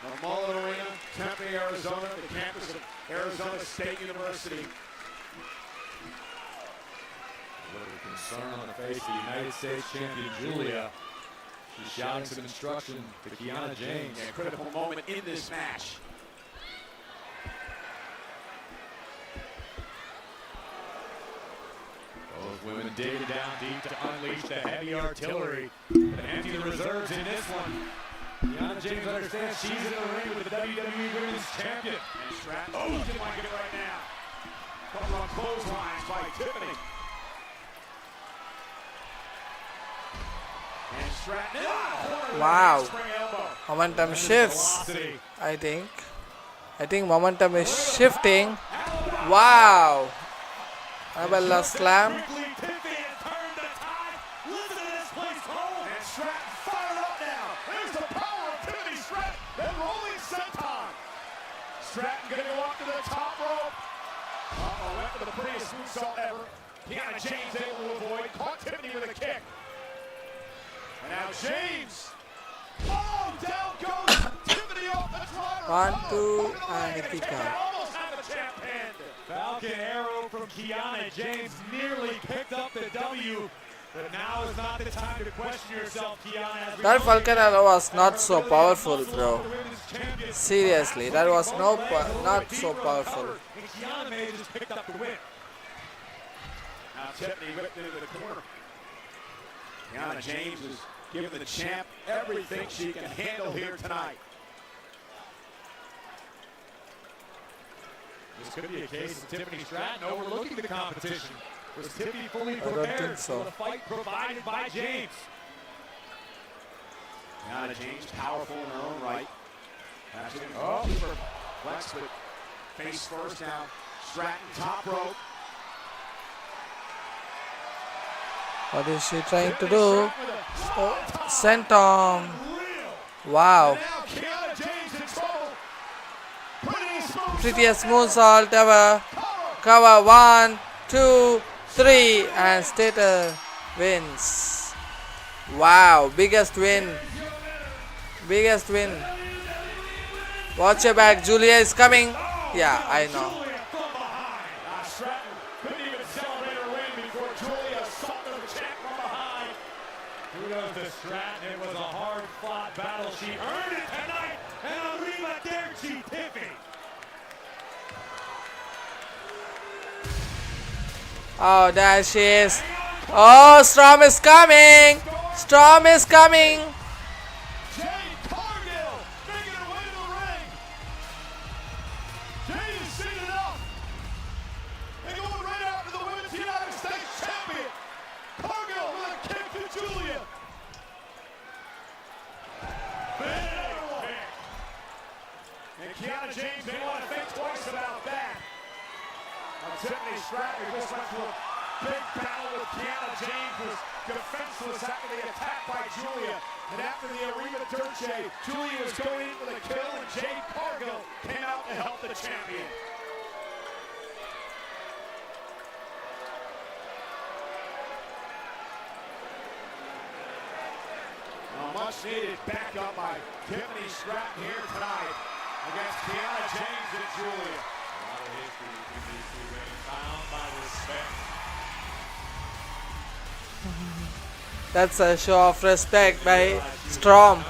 The Mullen Arena, Tempe, Arizona, the campus of Arizona State University. Look at the concern on the face of the United States champion, Julia. She's shouting some instruction to Kiana James. A critical moment in this match. Both women digging down deep to unleash the heavy artillery. But empty the reserves in this one. Kiana James understands she's in the ring with the WWE Women's Champion. And Stratton, didn't like it right now. Couple on clotheslines by Tiffany. And Stratton, Wow. spring elbow. Momentum shifts. I think momentum is shifting. Wow. Annabella slam. Quickly, Tiffany has turned the tide. Listen to this place home. And Stratton fired up now. There's the power of Tiffany Stratton. Then rolling senton. Stratton going to go up to the top rope. Went for the prettiest moonsault ever. Kiana James able to avoid. Caught Tiffany with a kick. And now James. Oh, down goes Tiffany off the driver. 1, 2, and a kick out. Almost had the champ pinned. Falcon arrow from Kiana James nearly picked up the W. But now is not the time to question yourself, Kiana. That Falcon arrow was not so powerful, bro. Seriously, that was not so powerful. And Kiana may have just picked up the win. Now Tiffany whipped into the corner. Kiana James is giving the champ everything she can handle here tonight. This could be a case of Tiffany Stratton overlooking the competition. Was Tiffany fully don't prepared think so. for the fight provided by James? Kiana James powerful in her own right. Super flex, but face first now. Stratton top rope. What is she trying to do? Oh, senton. Wow. Now Kiana James in trouble. Put it Prettiest moonsault ever. Cover 1, 2, 3, and Stater wins. Wow, biggest win. Biggest win. Watch your back, Julia is coming. Yeah, I know. Julia from behind. Stratton couldn't even celebrate her win before Julia assaulted the champ from behind. Kudos to Stratton. It was a hard-fought battle. She earned it tonight. And arrivederci, Tiffy. Oh, there she is. Oh, Storm is coming. Storm is coming. Jade Cargill making her way to the ring. Jade is seated up. And going right after the Women's United States Champion. Cargill with a kick to Julia. Big kick. And Kiana James may want to think twice about that. Tiffany Stratton just went to a big battle with Kiana James, was defenseless after the attack by Julia. And after the arrivederci, Julia was going in for the kill, and Jade Cargill came out to help the champion. Much needed backup by Tiffany Stratton here tonight against Kiana James and Julia. A lot of history between these two women, bound by respect. That's a show of respect by Storm.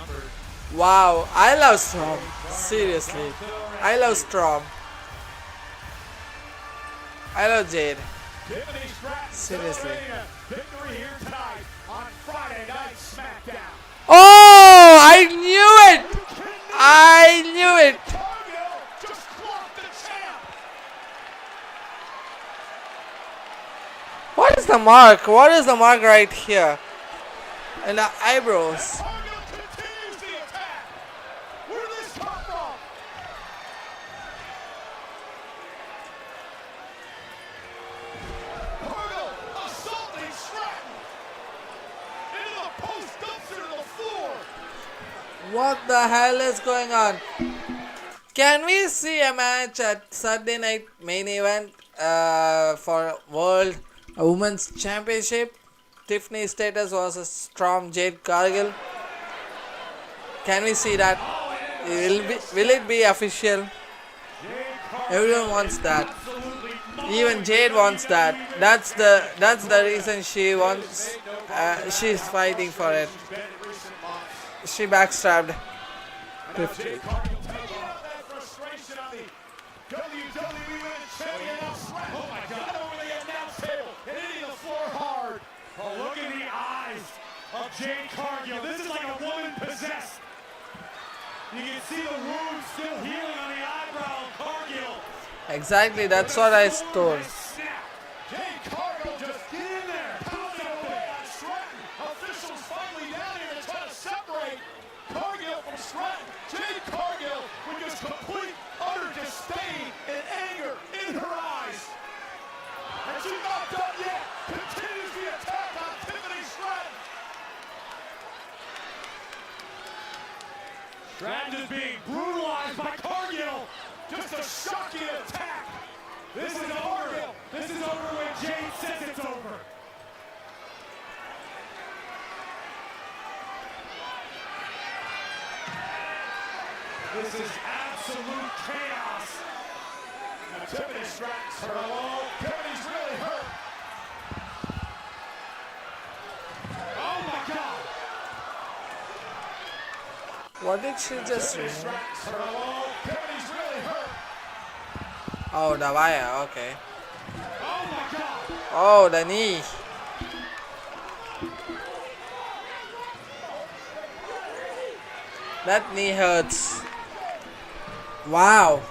Wow, I love Storm. Seriously, I love Storm. I love Jade. Tiffany Stratton Seriously. celebrating a victory here tonight on Friday Night Smackdown. Oh, I knew it. I knew it. Cargill just clocked the champ. What is the mark? What is the mark right here? And the eyebrows. Cargill continues the attack. Where did this come from? Cargill assaulting Stratton into the post dumpster to the floor. What the hell is going on? Can we see a match at Saturday Night Main Event for World Women's Championship? Tiffany Status versus Storm Jade Cargill. Can we see that? Will it be official? Everyone wants that. Even Jade wants that. That's the reason she wants. She's fighting for it. She backstabbed. Jade Cargill taking out that frustration on the WWE Women's Champion. Oh my God! Over the announce table and hitting the floor hard. Oh, look in the eyes of Jade Cargill. This is like a woman possessed. You can see the wound still healing on the eyebrow of Cargill. Exactly, that's what I told. Jade Cargill just get in there. Pounding away on Stratton. Officials finally down here to try to separate Cargill from Stratton. Jade Cargill with just complete, utter disdain and anger in her eyes. And she's not done yet. Continues the attack on Tiffany Stratton. Stratton is being brutalized by Cargill. Just a shocking attack. This is over. This is over when Jade says it's over. This is absolute chaos. Now Tiffany Stratton's hurt alone. Tiffany's really hurt. Oh my God. What did she just do? Tiffany Stratton's hurt alone. Tiffany's really hurt. Oh, the wire. Okay. Oh my God. Oh, the knee. That knee hurts. Wow.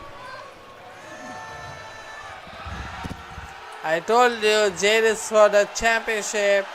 I told you, Jade is for the championship.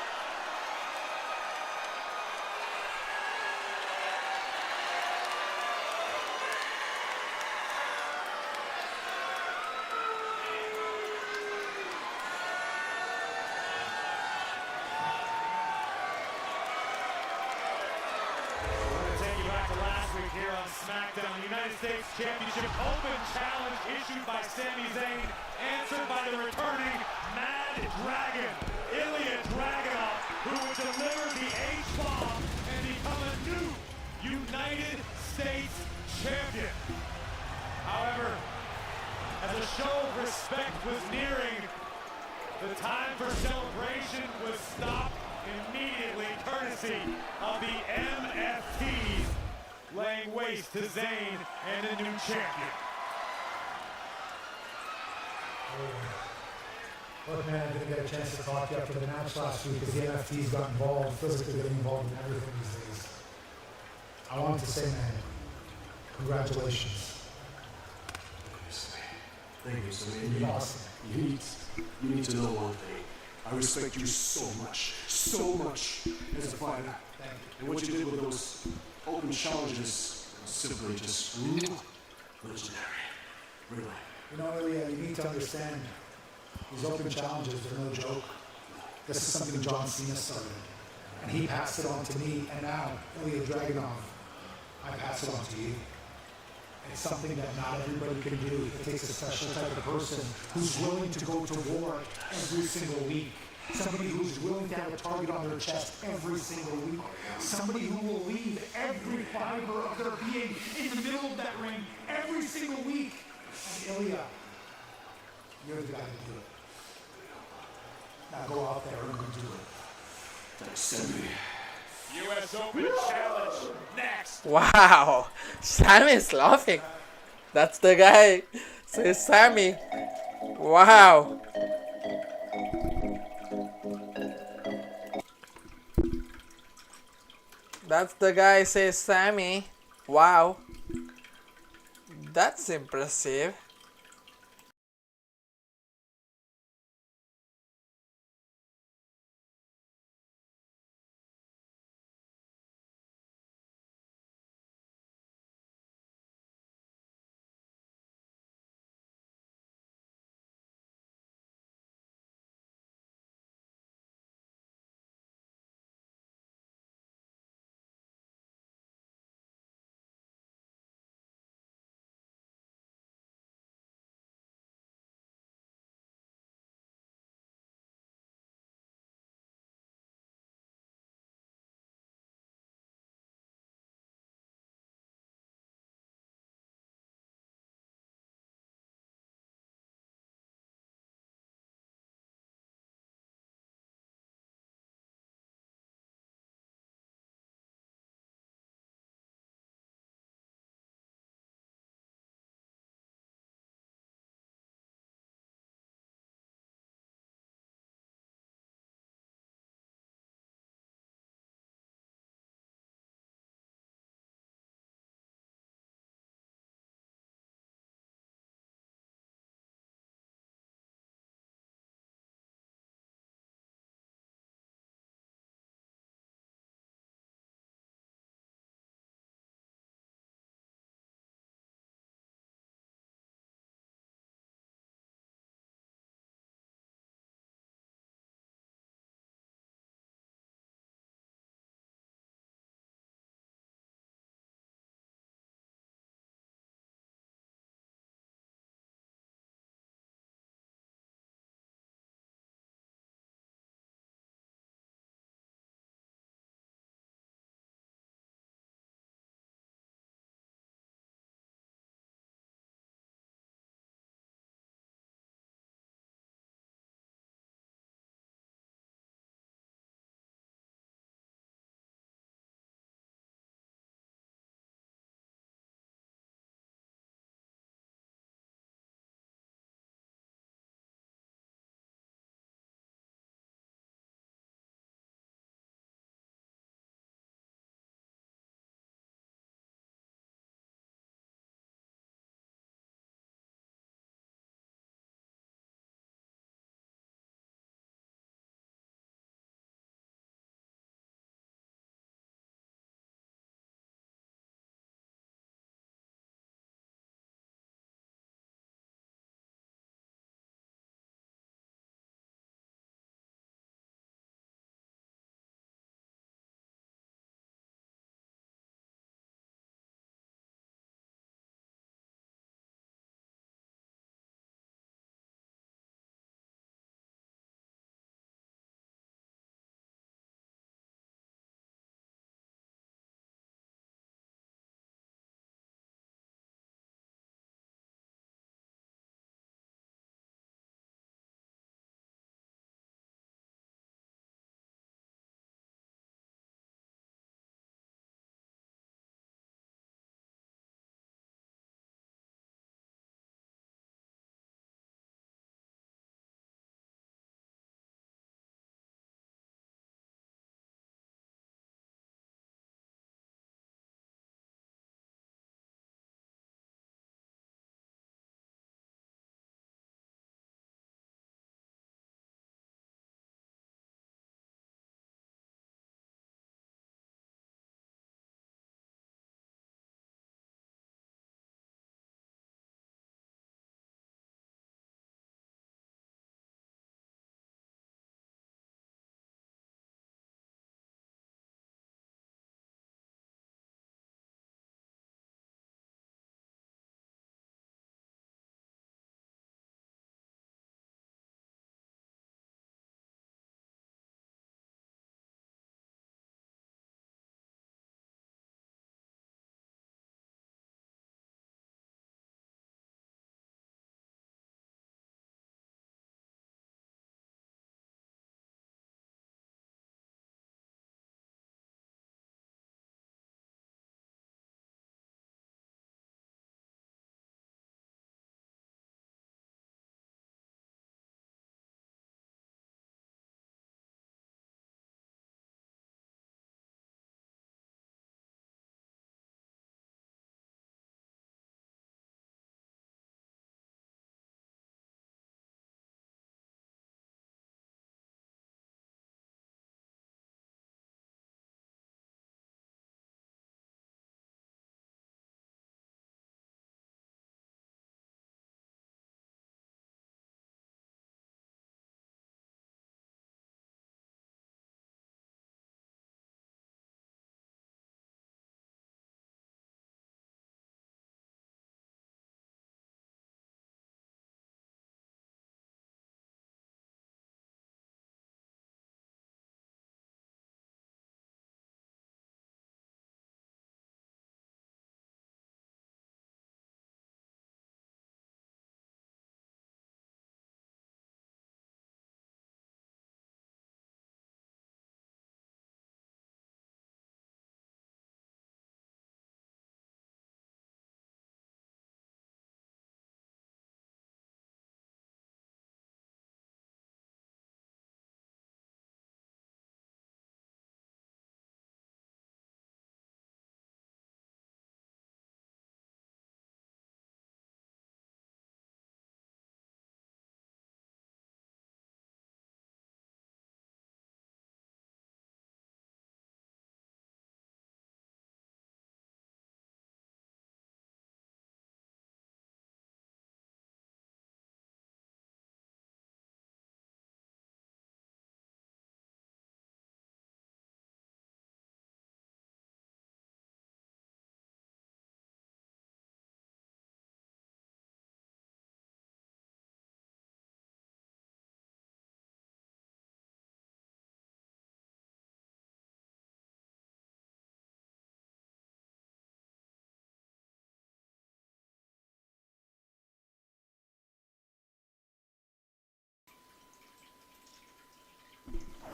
We're going to take you back to last week here on Smackdown. The United States Championship Open Challenge issued by Sami Zayn, answered by the returning Mad Dragon, Ilya Dragunov, who would deliver the H-bomb and become a new United States champion. However, as a show of respect was nearing, the time for celebration was stopped immediately, courtesy of the MFTs, laying waste to Zayn and the new champion. Look, man, I didn't get a chance to talk to you after the match last week because the NFTs got involved, physically getting involved in everything these days. I wanted to say, man, congratulations. Thank you, Sammy. You're awesome. You need to know one thing. I respect you so much as a fighter. Thank you. And what you did with those open challenges was simply just legendary. Really. You know, Ilya, you need to understand, these open challenges are no joke. This is something John Cena started. And he passed it on to me, and now, Ilya Dragunov, I pass it on to you. It's something that not everybody can do. It takes a special type of person who's willing to go to war every single week. Somebody who's willing to have a target on their chest every single week. Somebody who will leave every fiber of their being in the middle of that ring every single week. And Ilya, you're the guy to do it. Now go out there and do it. Thanks, Sammy. U.S. Open Challenge next. Wow, Sam is laughing. That's the guy. Says Sammy. Wow. That's the guy, says Sammy. Wow. That's impressive.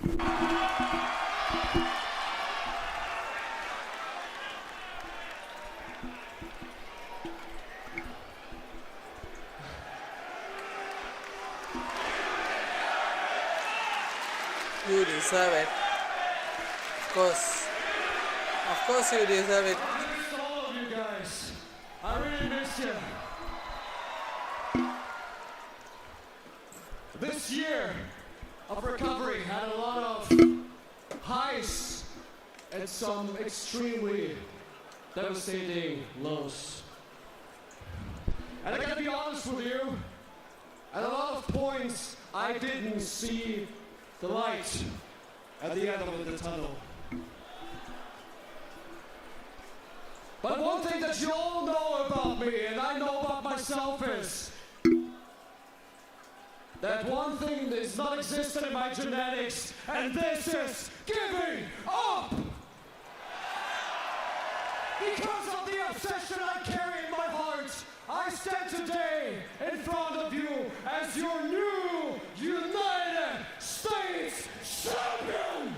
You deserve it. Of course. Of course you deserve it. I miss all of you guys. I really miss you. This year of recovery had a lot of highs and some extremely devastating lows. And I gotta be honest with you, at a lot of points I didn't see the light at the end of the tunnel. But one thing that you all know about me, and I know about myself, is that one thing is not existent in my genetics, and this is giving up! Because of the obsession I carry in my heart, I stand today in front of you as your new United States champion!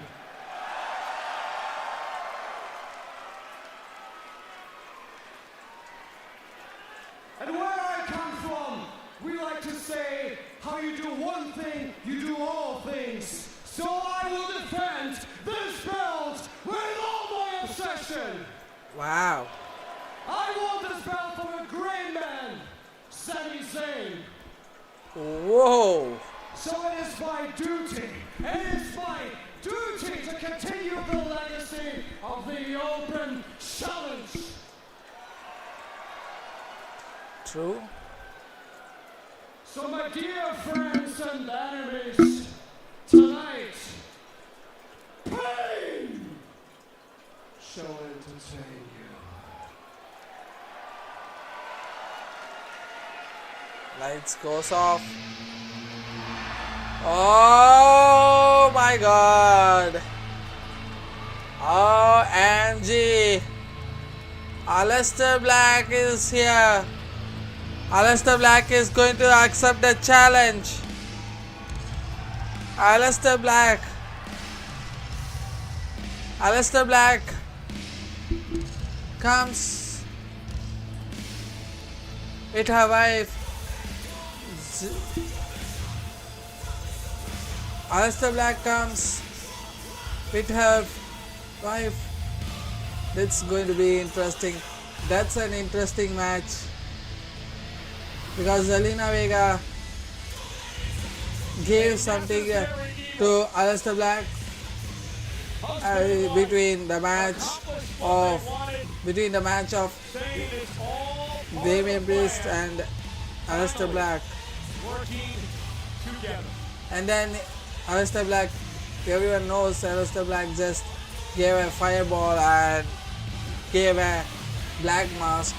And where I come from, we like to say, how you do one thing, you do all things. So I will defend this belt with all my obsession. Wow. I want this belt from a great man, Sami Zayn. Whoa. So it is my duty, to continue the legacy of the Open Challenge. True. So my dear friends and enemies, tonight, pain shall entertain you. Lights goes off. Oh my god. Oh, Angie. Aleister Black is here. Aleister Black is going to accept the challenge. Aleister Black. Aleister Black comes with her wife. Aleister Black comes with her wife. That's going to be interesting. That's an interesting match. Because Zelina Vega gave something to Aleister Black between the match of Damian Priest and Aleister Black. And then Aleister Black, everyone knows Aleister Black just gave a fireball and gave a black mask.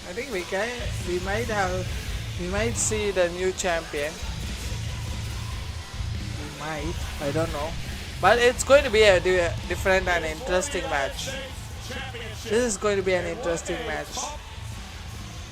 I think we might see the new champion. We might, I don't know. But it's going to be a different and interesting match. This is going to be an interesting match.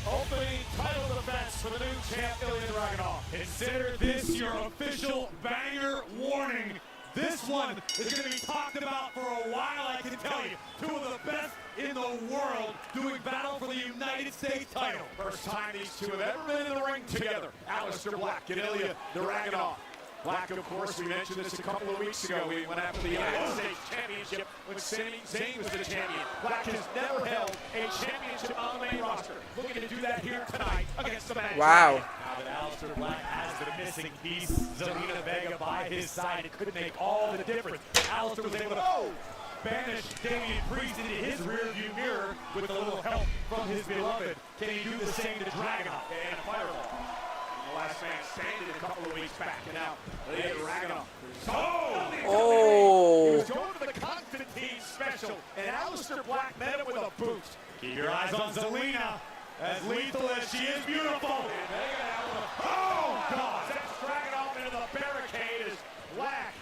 Opening title defense for the new champ, Ilya Dragunov. Consider this your official banger warning. This one is going to be talked about for a while, I can tell you. Two of the best in the world doing battle for the United States title. First time these two have ever been in the ring together. Aleister Black and Ilya Dragunov. Black, of course, we mentioned this a couple of weeks ago. We went after the United States Championship when Sami Zayn was the champion. Black has never held a championship on the main roster. Looking to do that here tonight against the man. Wow. Now that Aleister Black has the missing piece, Zelina Vega by his side, it could make all the difference. Aleister was able to banish Damian Priest into his rearview mirror with a little help from his beloved. Can he do the same to Dragunov and Fireball? The last man standing a couple of weeks back, and now Ilya Dragunov. Oh. He was going to 17 special, and Aleister Black met him with a boot. Keep your eyes on Zelina, as lethal as she is beautiful. And Vega now with a, oh God, that's dragging off into the barricade as Black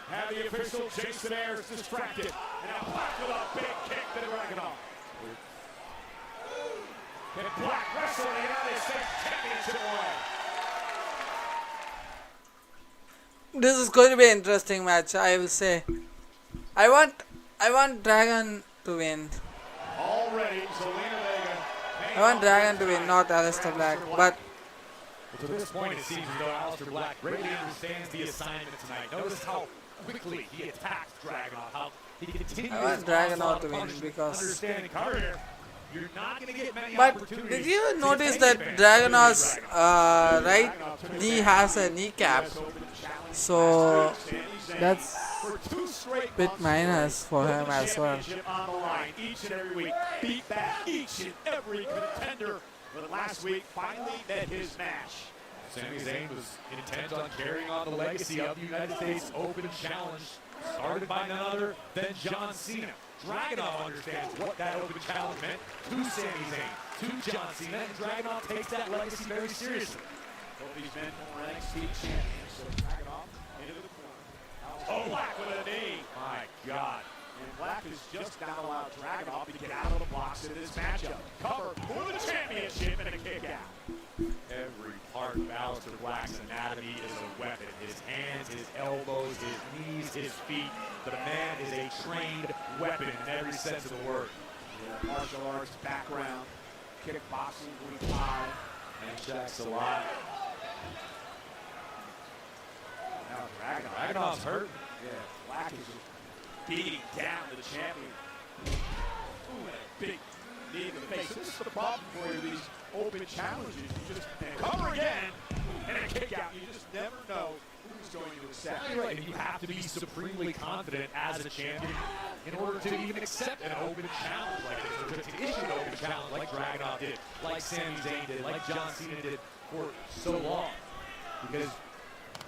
had the official Jason Ayers distracted. And now Black with a big kick to Dragunov. Can Black wrestle the United States Championship away? This is going to be an interesting match, I will say. I want Dragon to win. Already, Zelina Vega. I want Dragon to win, not Aleister Black. But to this point, it seems as though Aleister Black greatly understands the assignment tonight. Notice how quickly he attacks Dragunov, how he continues I want Dragunov to win because. understanding cover here. You're not going to get many But opportunities. did you notice that Dragunov's right knee has a kneecap? So that's a bit minus for him as well. On the line each and every week. Beat back each and every contender. But last week finally met his match. Sami Zayn was intent on carrying on the legacy of the United States Open Challenge, started by none other than John Cena. Dragunov understands what that Open Challenge meant to Sami Zayn, to John Cena, and Dragunov takes that legacy very seriously. Both these men former NXT champions, so Dragunov into the corner. Oh, Black with a knee. My God. And Black has just now allowed Dragunov to get out of the box in this matchup. Cover for the championship and a kick out. Every part of Aleister Black's anatomy is a weapon. His hands, his elbows, his knees, his feet. The man is a trained weapon in every sense of the word. Yeah, martial arts background, kickboxing, Muay Thai, and checks a lot. Now Dragunov's hurt. Yeah, Black is beating down the champion. Ooh, and a big knee to the face. This is the problem for you, these open challenges. You just cover again, and a kick out. You just never know who's going to accept. You're right, and you have to be supremely confident as a champion in order to even accept an open challenge like this, or to issue an open challenge like Dragunov did, like Sami Zayn did, like John Cena did for so long. Because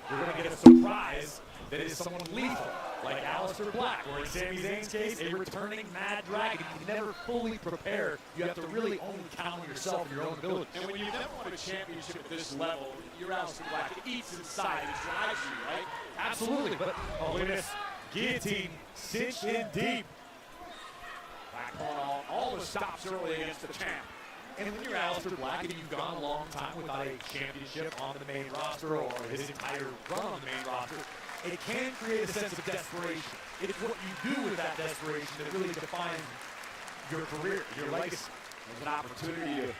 you're going to get a surprise that is someone lethal, like Aleister Black, or in Sami Zayn's case, a returning Mad Dragon. You can never fully prepare. You have to really only count on yourself and your own ability. And when you never won a championship at this level, you're Aleister Black. It eats inside. It drives you, right? Absolutely. But, oh, look at this. Guillotine cinched in deep. Black on all the stops early against the champ. And when you're Aleister Black and you've gone a long time without a championship on the main roster or his entire run on the main roster, it can create a sense of desperation. It's what you do with that desperation that really defines your career, your legacy. There's an opportunity to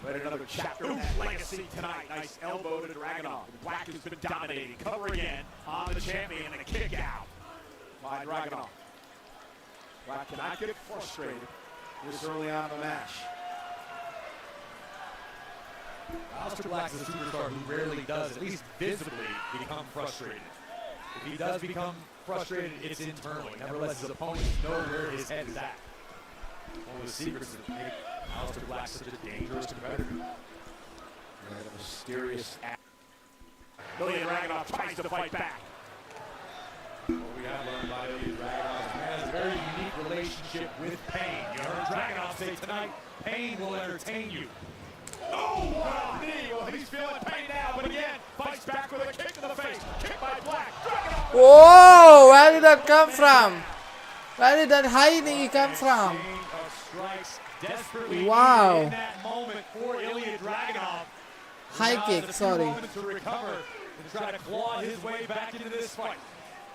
write another chapter of that legacy tonight. Nice elbow to Dragunov. Black has been dominating. Cover again on the champion and a kick out by Dragunov. Black cannot get frustrated this early on in the match. Aleister Black is a superstar who rarely does, at least visibly, become frustrated. If he does become frustrated, it's internally. Never lets his opponents know where his head is at. One of the secrets that make Aleister Black such a dangerous competitor. The mysterious act. Ilya Dragunov tries to fight back. What we have learned by Ilya Dragunov has a very unique relationship with pain. You heard Dragunov say tonight, pain will entertain you. Oh, what a knee. Well, he's feeling pain now, but again, fights back with a kick to the face. Kick by Black. Dragunov. Whoa, where did that come from? Where did that high knee come from? Wow. In that moment for Ilya Dragunov. High kick, sorry. Moment to recover and try to claw his way back into this fight.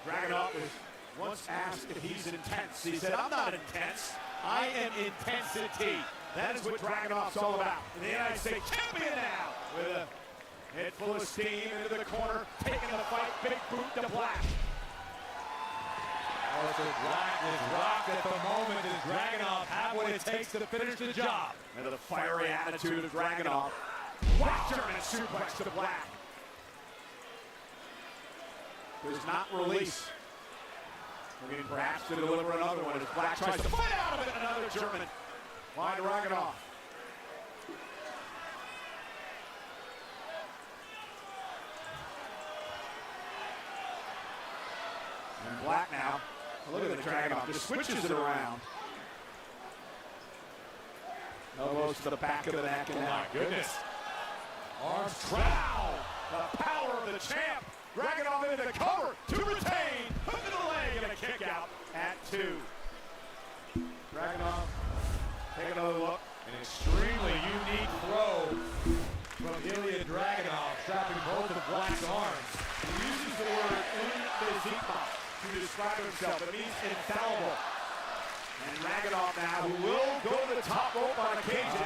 Dragunov was once asked if he's intense. He said, I'm not intense. I am intensity. That is what Dragunov's all about. And the United States champion now with a head full of steam into the corner, taking the fight. Big boot to Black. Aleister Black is rocked at the moment. Does Dragunov have what it takes to finish the job? And the fiery attitude of Dragunov. Black German suplex to Black. Does not release. Looking perhaps to deliver another one as Black tries to fight out of it. Another German by Dragunov. And Black now Look at the Dragunov, just switches it around. Elbows to the back of the neck. And my goodness. Arms crowd. The power of the champ. Dragunov into the cover to retain. Hook to the leg and a kick out at 2. Dragunov, take another look. An extremely unique throw from Ilya Dragunov, trapping both of Black's arms. He uses the word GeekBox to describe himself. It means infallible. And Dragunov now, who will go to the top rope on occasion.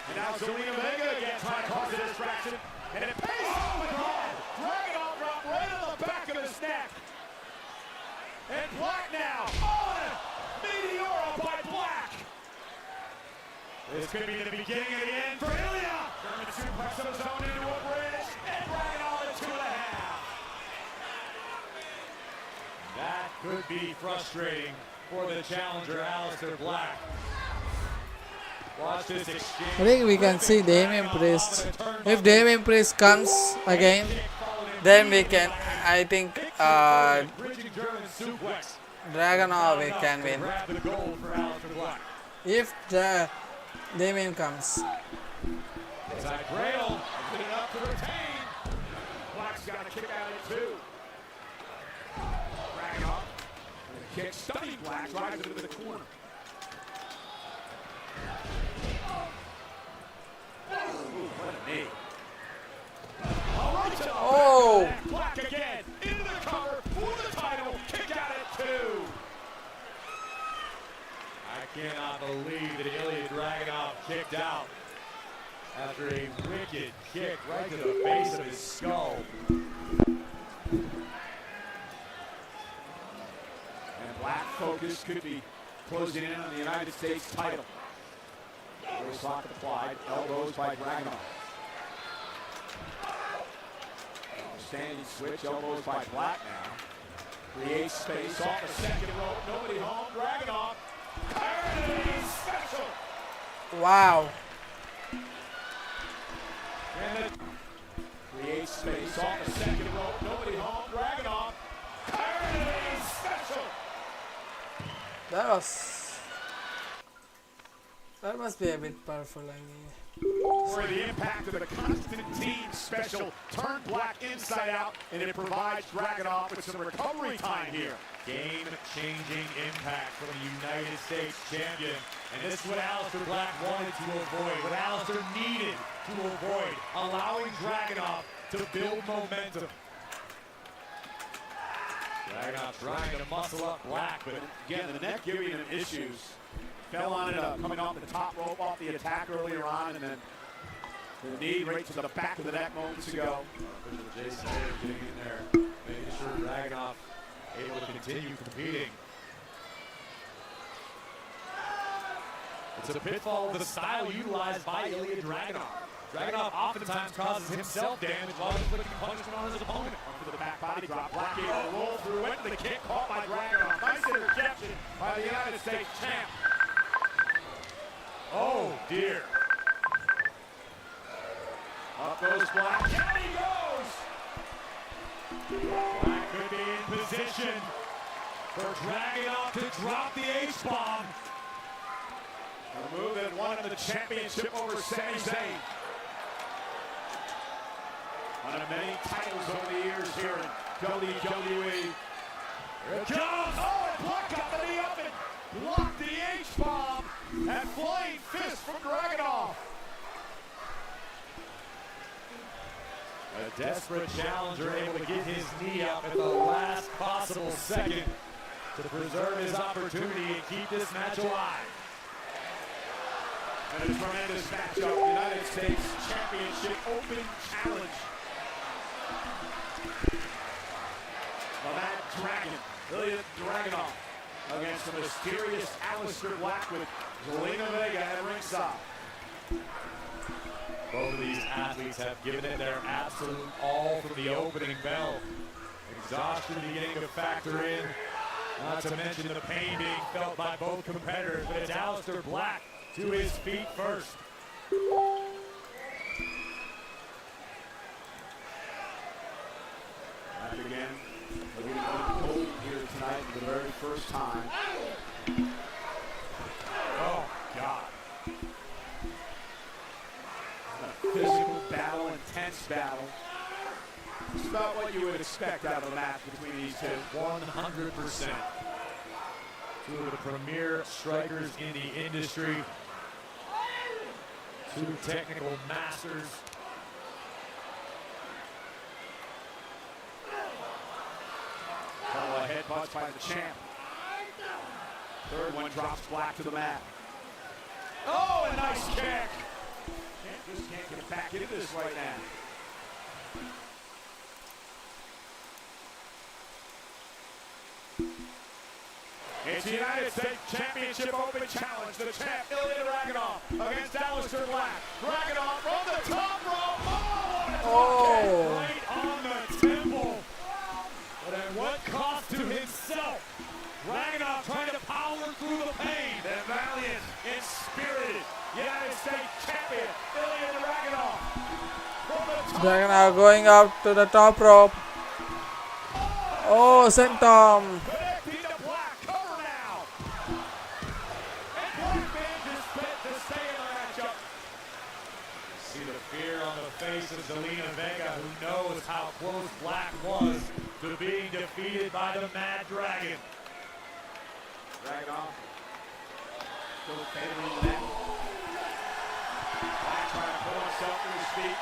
And now Zelina Vega again trying to cause a distraction. And it pays off with God. Dragunov dropped right on the back of his neck. And Black now on Meteora by Black. This could be the beginning of the end for Ilya. German suplex of his own into a bridge. And Dragunov at 2.5. That could be frustrating for the challenger, Aleister Black. Watch this exchange. I think we can see Damian Priest. If Damian Priest comes again, then we can, I think, Dragunov we can win. If Damian comes. Grail, good enough to retain. Black's got a kick out at 2. Dragunov, kick, stunning Black, drives it into the corner. Ooh, what a knee. All right, oh! Black again, into the cover for the title, kick out at 2. I cannot believe that Ilya Dragunov kicked out after a wicked kick right to the base of his skull. And Black focus could be closing in on the United States title. First lock applied, elbows by Dragunov. Standing switch, elbows by Black now. Creates space off the second rope, nobody home, Dragunov. Special. Wow. And creates space off the second rope, nobody home, Dragunov. Special. That must be a bit powerful, I mean. For the impact of the Constantine special, turn Black inside out, and it provides Dragunov with some recovery time here. Game-changing impact from the United States champion. And this is what Aleister Black wanted to avoid, what Aleister needed to avoid, allowing Dragunov to build momentum. Dragunov trying to muscle up Black, but again, the neck giving him issues. Fell on it coming off the top rope off the attack earlier on, and then the knee right to the back of the neck moments ago. Jason getting in there, making sure Dragunov able to continue competing. It's a pitfall of the style utilized by Ilya Dragunov. Dragunov oftentimes causes himself damage while inflicting punishment on his opponent. Up to the back body drop, Black able to roll through it, the kick caught by Dragunov. Nice interception by the United States champ. Oh dear. Up goes Black, down he goes! Black could be in position for Dragunov to drop the H-bomb. A move that won him the championship over Sami Zayn. One of many titles over the years here in WWE. Here it comes! Oh, and Black got the knee up and blocked the H-bomb. And flying fist from Dragunov. A desperate challenger able to get his knee up at the last possible second to preserve his opportunity and keep this match alive. And a tremendous matchup, United States Championship Open Challenge. The Mad Dragon, Ilya Dragunov, against the mysterious Aleister Black with Zelina Vega at ringside. Both of these athletes have given it their absolute all from the opening bell. Exhaustion beginning to factor in, not to mention the pain being felt by both competitors, but it's Aleister Black to his feet first. Back again. Living cold here tonight for the very first time. Oh, God. A physical battle, intense battle. It's about what you would expect out of a match between these two. 100%. Two of the premier strikers in the industry. Two technical masters. Couple of headbutts by the champ. Third one drops Black to the mat. Oh, a nice kick. Champ just can't get back into this right now. It's the United States Championship Open Challenge. The champ, Ilya Dragunov, against Aleister Black. Dragunov from the top rope. Oh, right on the temple. But at what cost to himself? Dragunov trying to power through the pain. The valiant, inspirited United States champion, Ilya Dragunov. Dragunov going up to the top rope. Oh, senton. Of Zelina Vega, who knows how close Black was to being defeated by the Mad Dragon. Dragunov still favoring the neck. Black trying to pull himself to his feet.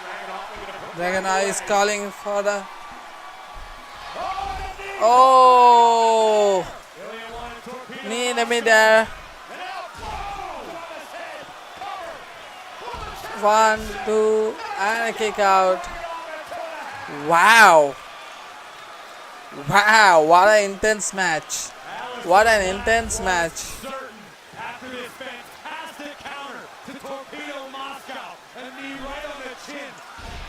Dragunov is calling for the... Oh! Knee in the middle. 1, 2, and a kick out. Wow. Wow, what an intense match. What an intense match. After this fantastic counter to Torpedo Moscow, a knee right on the chin,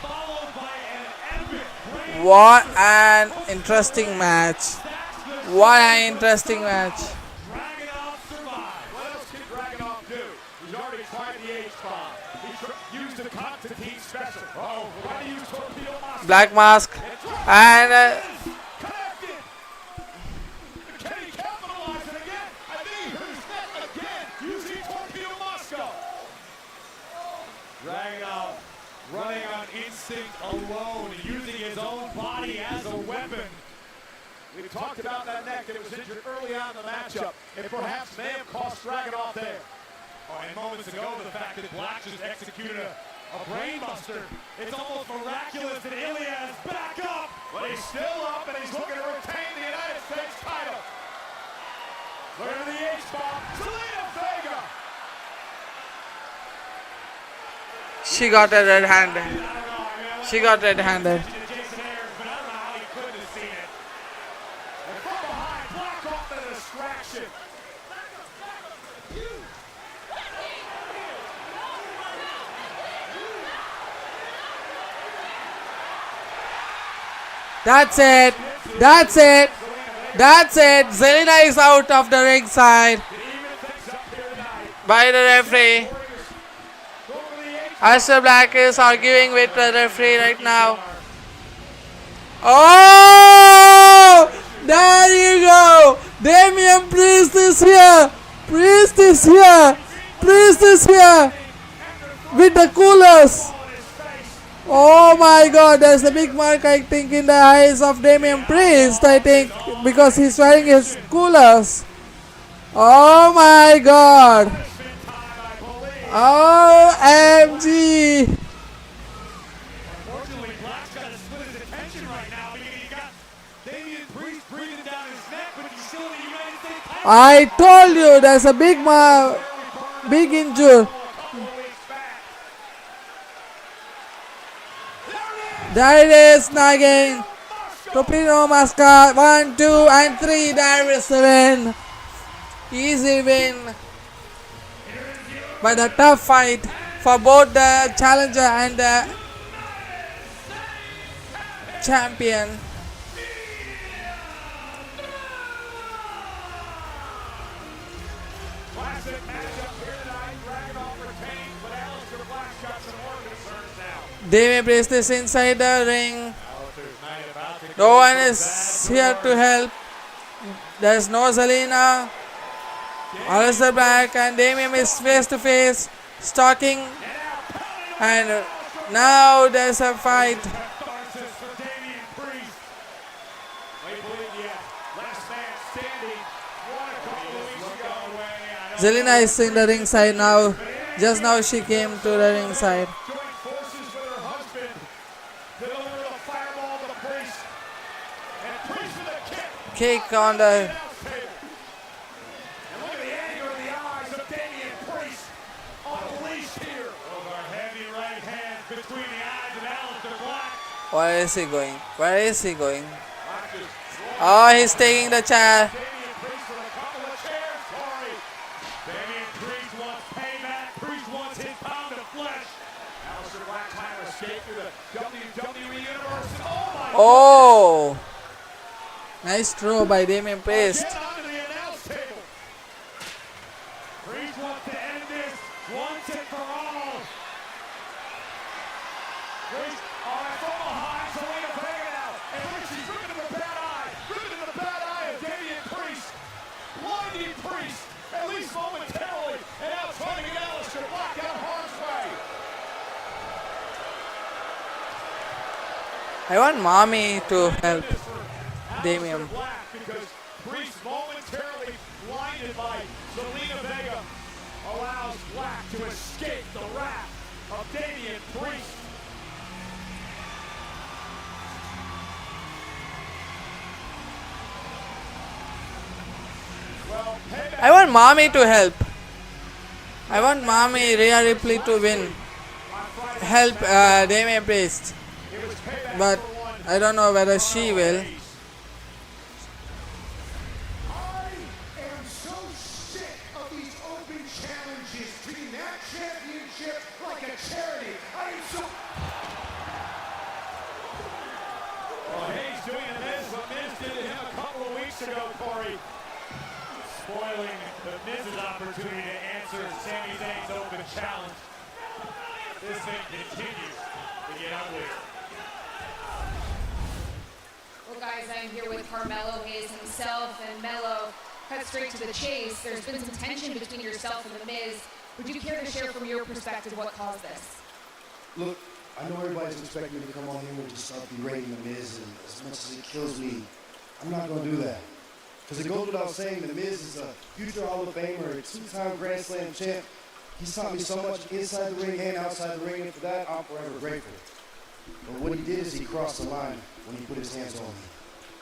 followed by an epic... What an interesting match. What an interesting match. Dragunov survived. What else can Dragunov do? He's already tried the H-bomb. He used the Constantine special. Oh, why do you use Torpedo Moscow? Black mask. And... Connected. Can he capitalize it again? I think he hurt his neck again using Torpedo Moscow. Dragunov running on instinct alone, using his own body as a weapon. We talked about that neck that was injured early on in the matchup. It perhaps may have cost Dragunov there. Oh, and moments ago, the fact that Black just executed a brainbuster. It's almost miraculous that Ilya is back up. But he's still up, and he's looking to retain the United States title. Look at the H-bomb. Zelina Vega. she got a red-handed. She got red-handed. That's it. That's it. That's it. Zelina is out of the ringside by the referee. Aleister Black is arguing with the referee right now. Oh! There you go. Damian Priest is here. Priest is here. Priest is here with the coolers. Oh my god, there's a big mark, I think, in the eyes of Damian Priest, I think, because he's wearing his coolers. Oh my god. OMG. Unfortunately, Black's got to split his attention right now because he got Damian Priest breathing down his neck, but he's still in the United States title. I told you, there's a big injury. There it is, Nagin. Torpedo Moscow, 1, 2, and 3. There is the win. Easy win. But a tough fight for both the challenger and the champion. Classic matchup here tonight. Dragunov retains, but Aleister Black's got some more concerns now. Damian Priest is inside the ring. Aleister's night about to No one is here to help. There's no Zelina. Alistair Black and Damien is face to face, stalking, and now there's a fight. Zelina is in the ringside now. Just now she came to the ringside. Kick on the. Where is he going? Where is he going? Oh, he's taking the chair. Oh! Nice throw by Damien Priest. I want mommy to help Damien. Because Priest, momentarily blinded by Zelina Vega, allows Black to escape the wrath of Damien Priest. I want mommy to help. I want mommy Rhea Ripley to win. Help Damien Priest. But I don't know whether she will. I am so sick of these open challenges treating that championship like a charity. I am so. Well, Hayes doing the Miz, what Miz did to him a couple of weeks ago, Corey. Spoiling the Miz's opportunity to answer Sami Zayn's open challenge. This thing continues to get uglier. Well, guys, I'm here with Carmelo Hayes himself, and Melo, cut straight to the chase. There's been some tension between yourself and The Miz. Would you care to share from your perspective what caused this? Look, I know everybody's expecting me to come on here and just start berating The Miz, and as much as it kills me, I'm not going to do that. Because it goes without saying, The Miz is a future Hall of Famer, a two-time Grand Slam champ. He's taught me so much inside the ring and outside the ring, and for that, I'm forever grateful. But what he did is he crossed the line when he put his hands on me.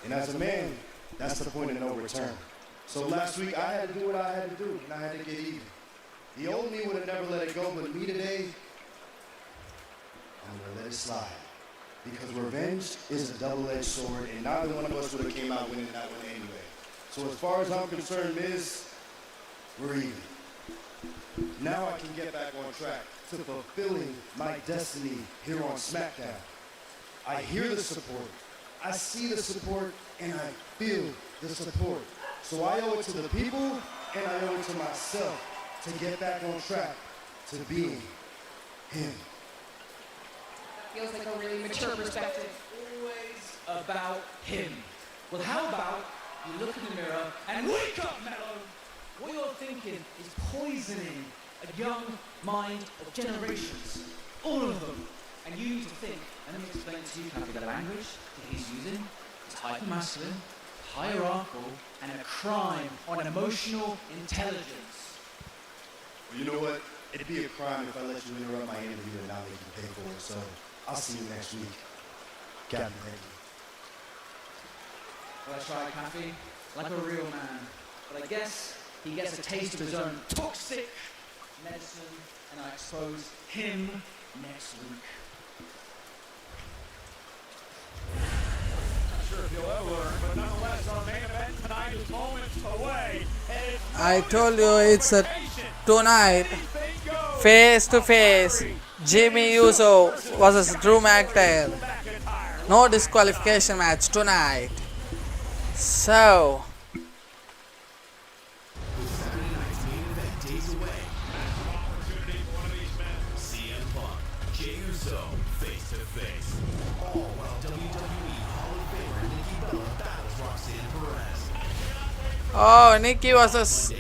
And as a man, that's the point of no return. So last week, I had to do what I had to do, and I had to get even. The old me would have never let it go, but me today, I'm going to let it slide. Because revenge is a double-edged sword, and neither one of us would have came out winning that one anyway. So as far as I'm concerned, Miz, we're even. Now I can get back on track to fulfilling my destiny here on Smackdown. I hear the support, I see the support, and I feel the support. So I owe it to the people, and I owe it to myself to get back on track to being him. Feels like a really mature perspective. Always about him. Well, how about you look in the mirror and wake up, Mello? What you're thinking is poisoning a young mind of generations. All of them. And you need to think, and let me explain to you, Kathy, the language that he's using is hyper-masculine, hierarchical, and a crime on emotional intelligence. Well, you know what? It'd be a crime if I let you interrupt my interview and not make you pay for it. So I'll see you next week. Captain, thank you. Well, that's right, Kathy. Like a real man. But I guess he gets a taste of his own toxic medicine, and I expose him next week. Not sure if you'll ever learn, but nonetheless, our main event tonight is moments away. I told you it's a tonight, face to face, Jimmy Uso versus Drew McIntyre. No disqualification match tonight. So Saturday night's main event days away. Opportunity for one of these men. CM Punk, Jey Uso, face to face. All while WWE Hall of Famer Oh, Nikki versus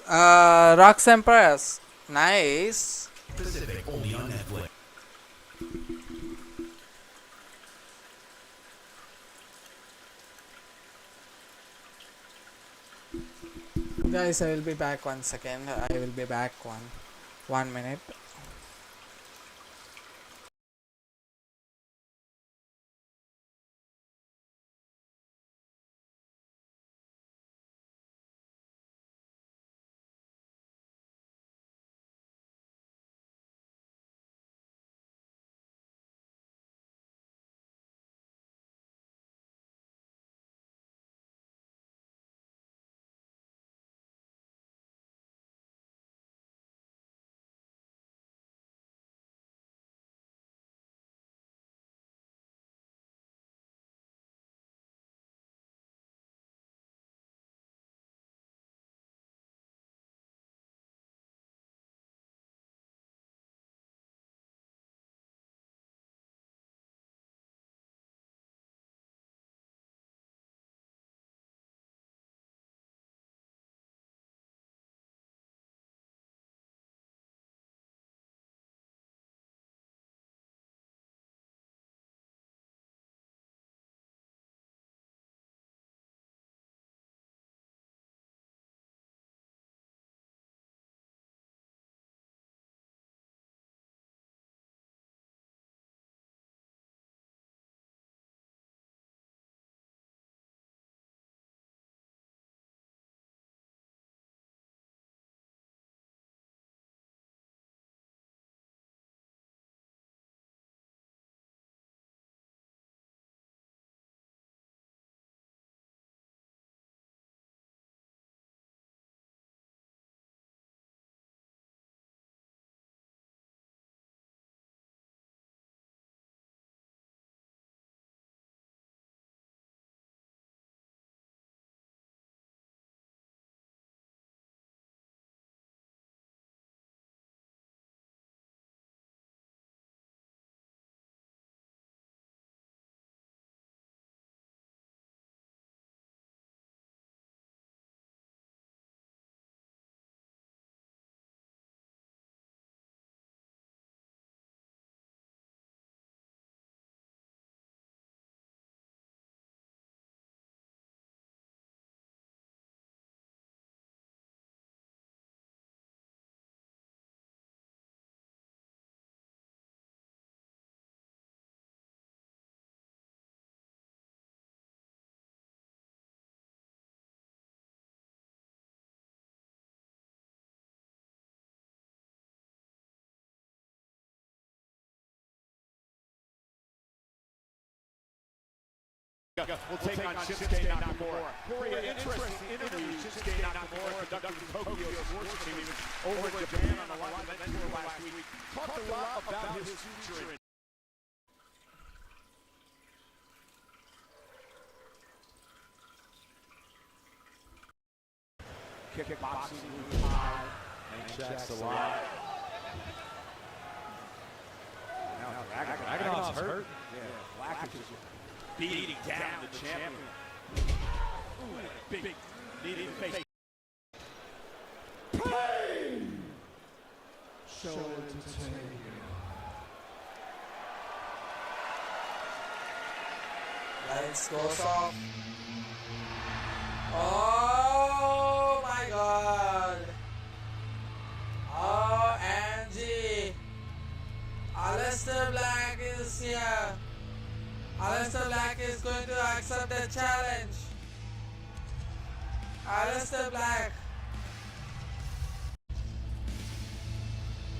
Rox Empress. Nice. Pacific, only on Netflix. Guys, I will be back 1 second. I will be back 1 minute. Will take on Shinsuke Nakamura. For an interesting interview, Shinsuke Nakamura conducted with Tokyo Sports Team over in Japan on the Live Event Tour last week. Talked a lot about his future. Kickboxing, high, and checks a lot. Now, Dragonov's hurt. Yeah, Black is beating down the champion. Ooh, big knee to the face. Pain! Show entertainment. Lights goes off. Oh my god. Oh, Angie. Aleister Black is here. Aleister Black is going to accept the challenge. Aleister Black.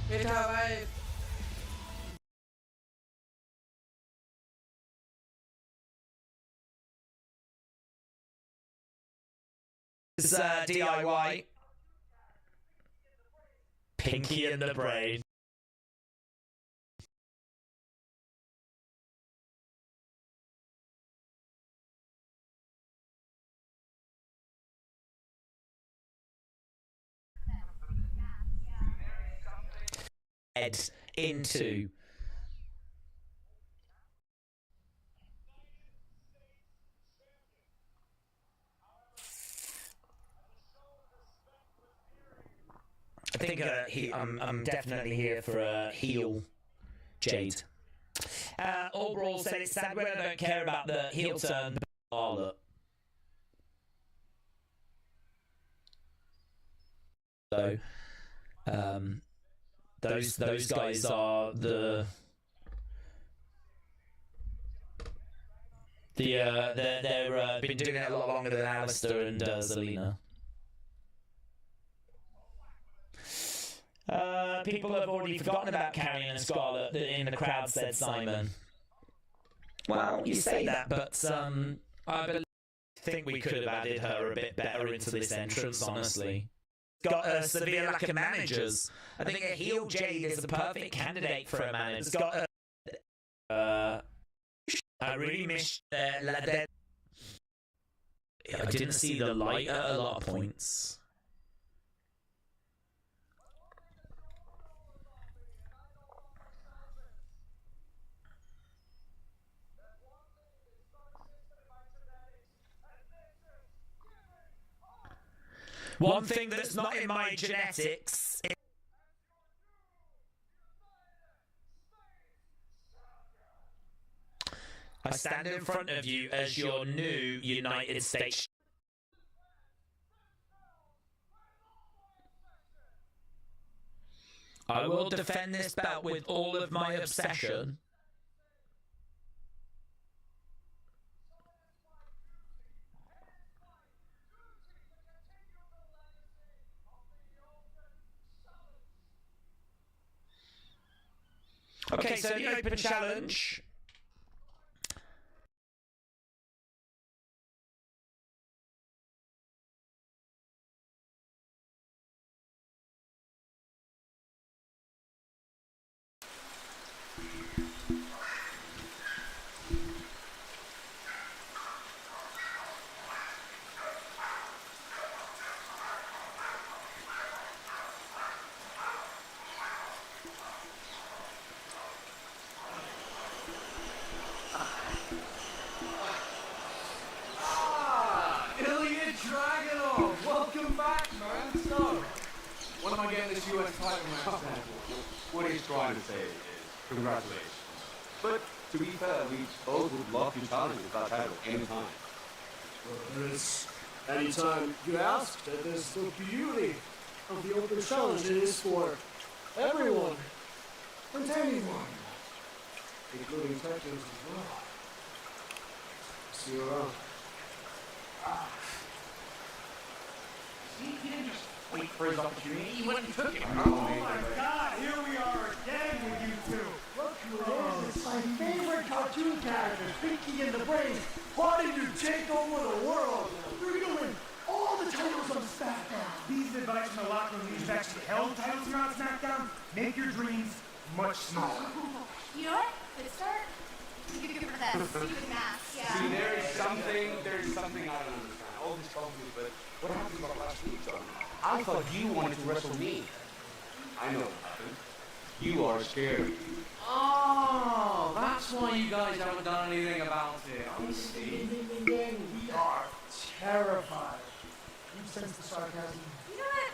Hit her wife. This is DIY. Pinky in the brain. Head into think I'm definitely here for a heel Jade. Overall said it's sad when I don't care about the heel turn, but Charlotte. So, those guys are they've been doing it a lot longer than Alistair and Zelina. People have already forgotten about Karrion and Scarlett in the crowd, said Simon. Well, you say that, but I think we could have added her a bit better into this entrance, honestly. Got a severe lack of managers. I think a heel Jade is a perfect candidate for a manager. It's got I really missed I didn't see the light at a lot of points. One thing that's not in my genetics is I stand in front of you as your new United States. I will defend this belt with all of my obsession. Okay, so the open challenge. U.S. title match. What he's trying to say is congratulations. But to be fair, we both would love to challenge that title anytime. Well, there is any time you ask, that is the beauty of the open challenge. It is for everyone and anyone, including Texans as well. See you around. He didn't just wait for his opportunity, he went and took it. Oh my God, here we are again with you two. Look who it is, it's my favorite cartoon character, Pinky and the Brain. Why did you take over the world? You're gonna win all the titles on Smackdown. These advice from the locker room leaders actually held titles here on Smackdown. Make your dreams much smaller. You know what? Good start. Good for that stupid mask. Yeah. See, there's something I don't understand. All these companies, but what happened about last week, John? I thought you wanted to wrestle me. I know what happened. You are scared. Oh, that's why you guys haven't done anything about it. I see. We are terrified. You sense the sarcasm? You know what?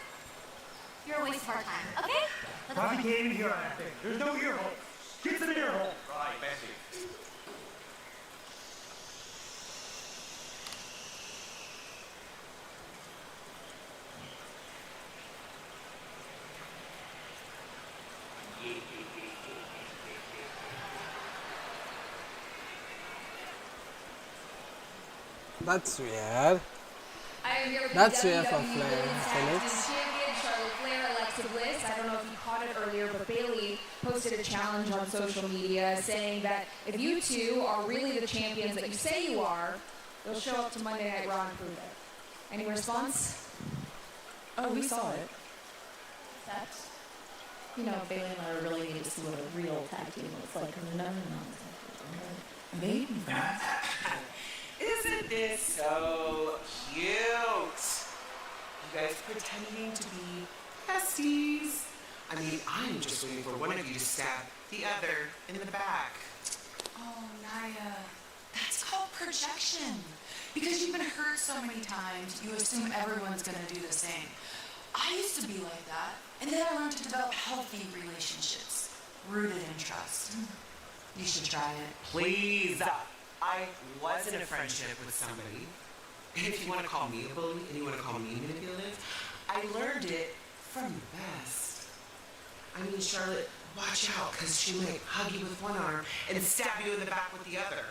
You're a waste of our time, okay? Bobby can't even hear that thing. There's no ear hole. Get an ear hole. Right, Bessie. That's weird. I am here with That's the weird for WWE Flair. Women's Tag Team Champion Charlotte Flair, Alexa Bliss. I don't know if you caught it earlier, but Bayley posted a challenge on social media saying that if you two are really the champions that you say you are, you'll show up to Monday Night Raw and prove it. Any response? Oh, we saw it. That. You know, Bailey and I really needed to see what a real tag team looks like. No. Maybe. Isn't this so cute? You guys pretending to be besties. I mean, I'm just waiting for one of you to stab the other in the back. Oh, Naya, that's called projection. Because you've been hurt so many times, you assume everyone's gonna do the same. I I used to be like that. And then I learned to develop healthy relationships, rooted in trust. You should try it. Please. I was in a friendship with somebody. And if you want to call me a bully and you want to call me manipulative, I learned it from the best. I mean, Charlotte, watch out, because she might hug you with one arm and stab you in the back with the other.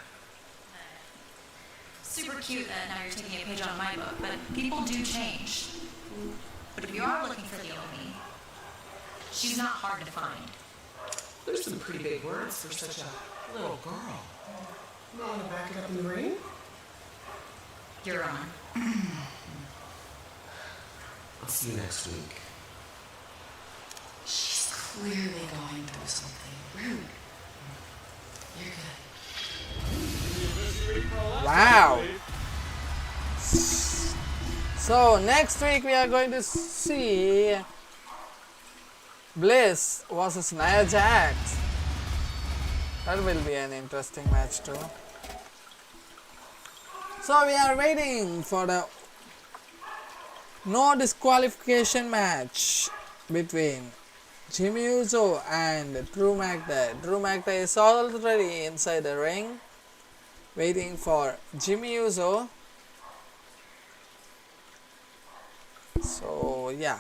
Super cute that now you're taking a page out of my book, but people do change. But if you are looking for the Omi, she's not hard to find. There's some pretty big words for such a little girl. You want to back it up in the ring? You're on. I'll see you next week. She's clearly going through something. Rude. You're good. Wow. So next week we are going to see Bliss versus Nia Jax. That will be an interesting match too. So we are waiting for the no disqualification match between Jimmy Uso and Drew McIntyre. Drew McIntyre is already inside the ring waiting for Jimmy Uso. So yeah.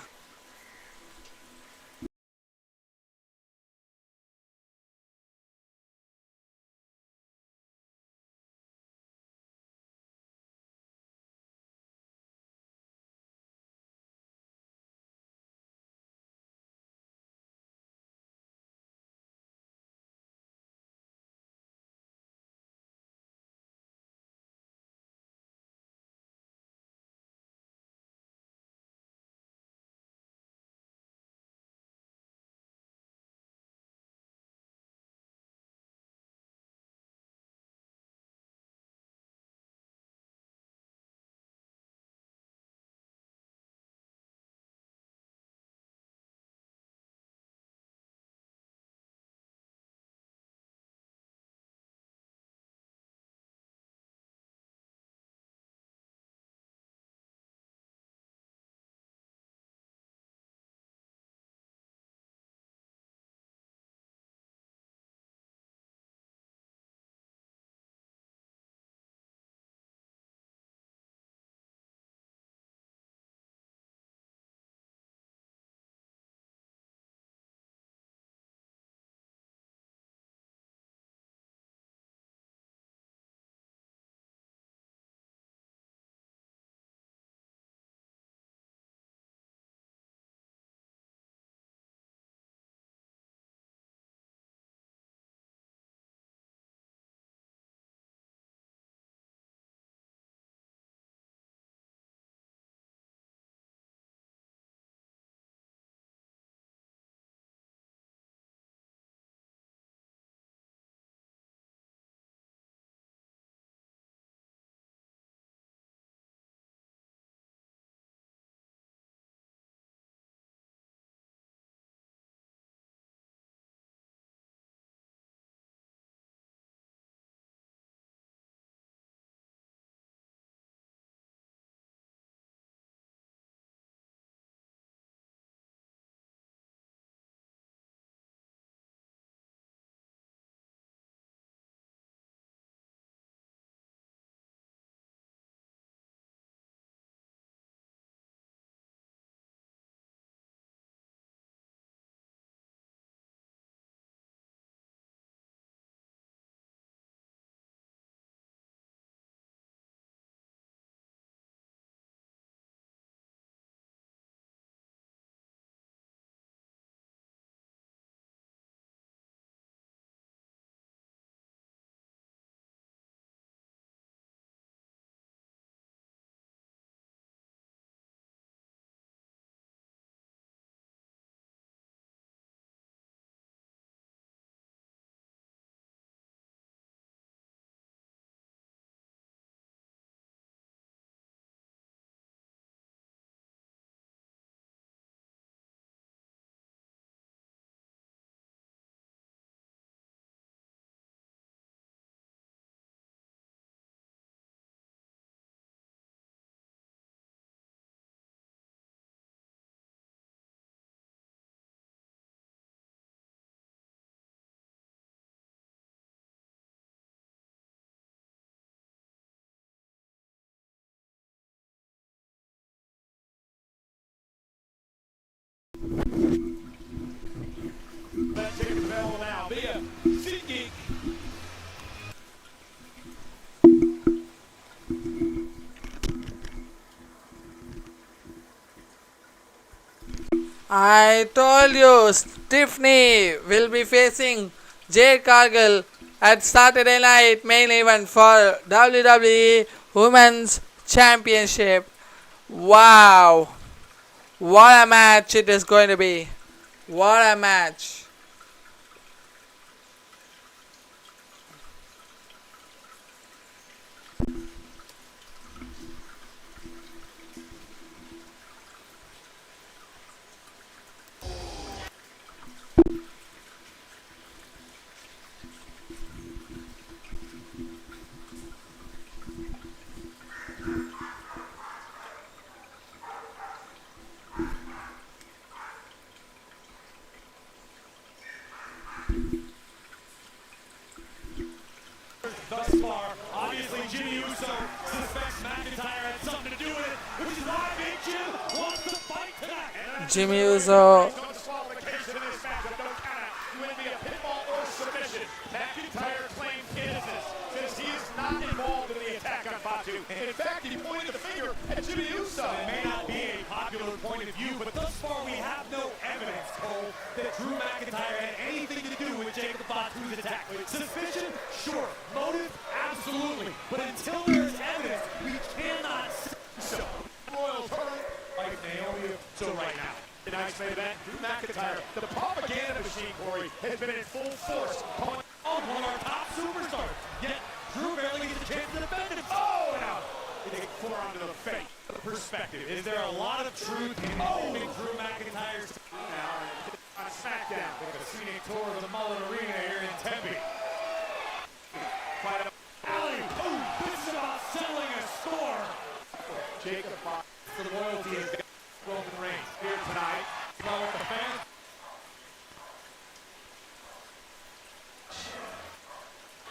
I told you, Tiffany will be facing Jade Cargill at Saturday night main event for WWE Women's Championship. Wow, what a match it is going to be! What a match! Thus far, obviously Jimmy Uso suspects McIntyre had something to do with it, which is why Big Jim wants to fight tonight. Jimmy Uso. Disqualification in this matchup, no count out. You would be a pinfall or submission. McIntyre claims innocence since he is not involved in the attack on Fatu. In fact, he pointed the finger at Jimmy Uso. It may not be a popular point of view, but thus far we have no evidence, Cole, that Drew McIntyre had anything to do with Jacob Fatu's attack. Suspicion? Sure. Motive? Absolutely. But until there is evidence, we cannot say so. Royal turn like Naomi. So right now, tonight's main event, Drew McIntyre, the propaganda machine, Corey, has been in full force. Calling on one of our top superstars. Yet, Drew barely gets a chance to defend him. Oh, and out. He takes forearm to the face. The perspective. Is there a lot of truth in Drew McIntyre's now on Smackdown? With a scenic tour of the Mullet Arena here in Tempe. Fight up. Alley. Boom. This is about settling a score. Jacob Fox for the loyalty of Roman Reigns here tonight. Well, with the fans.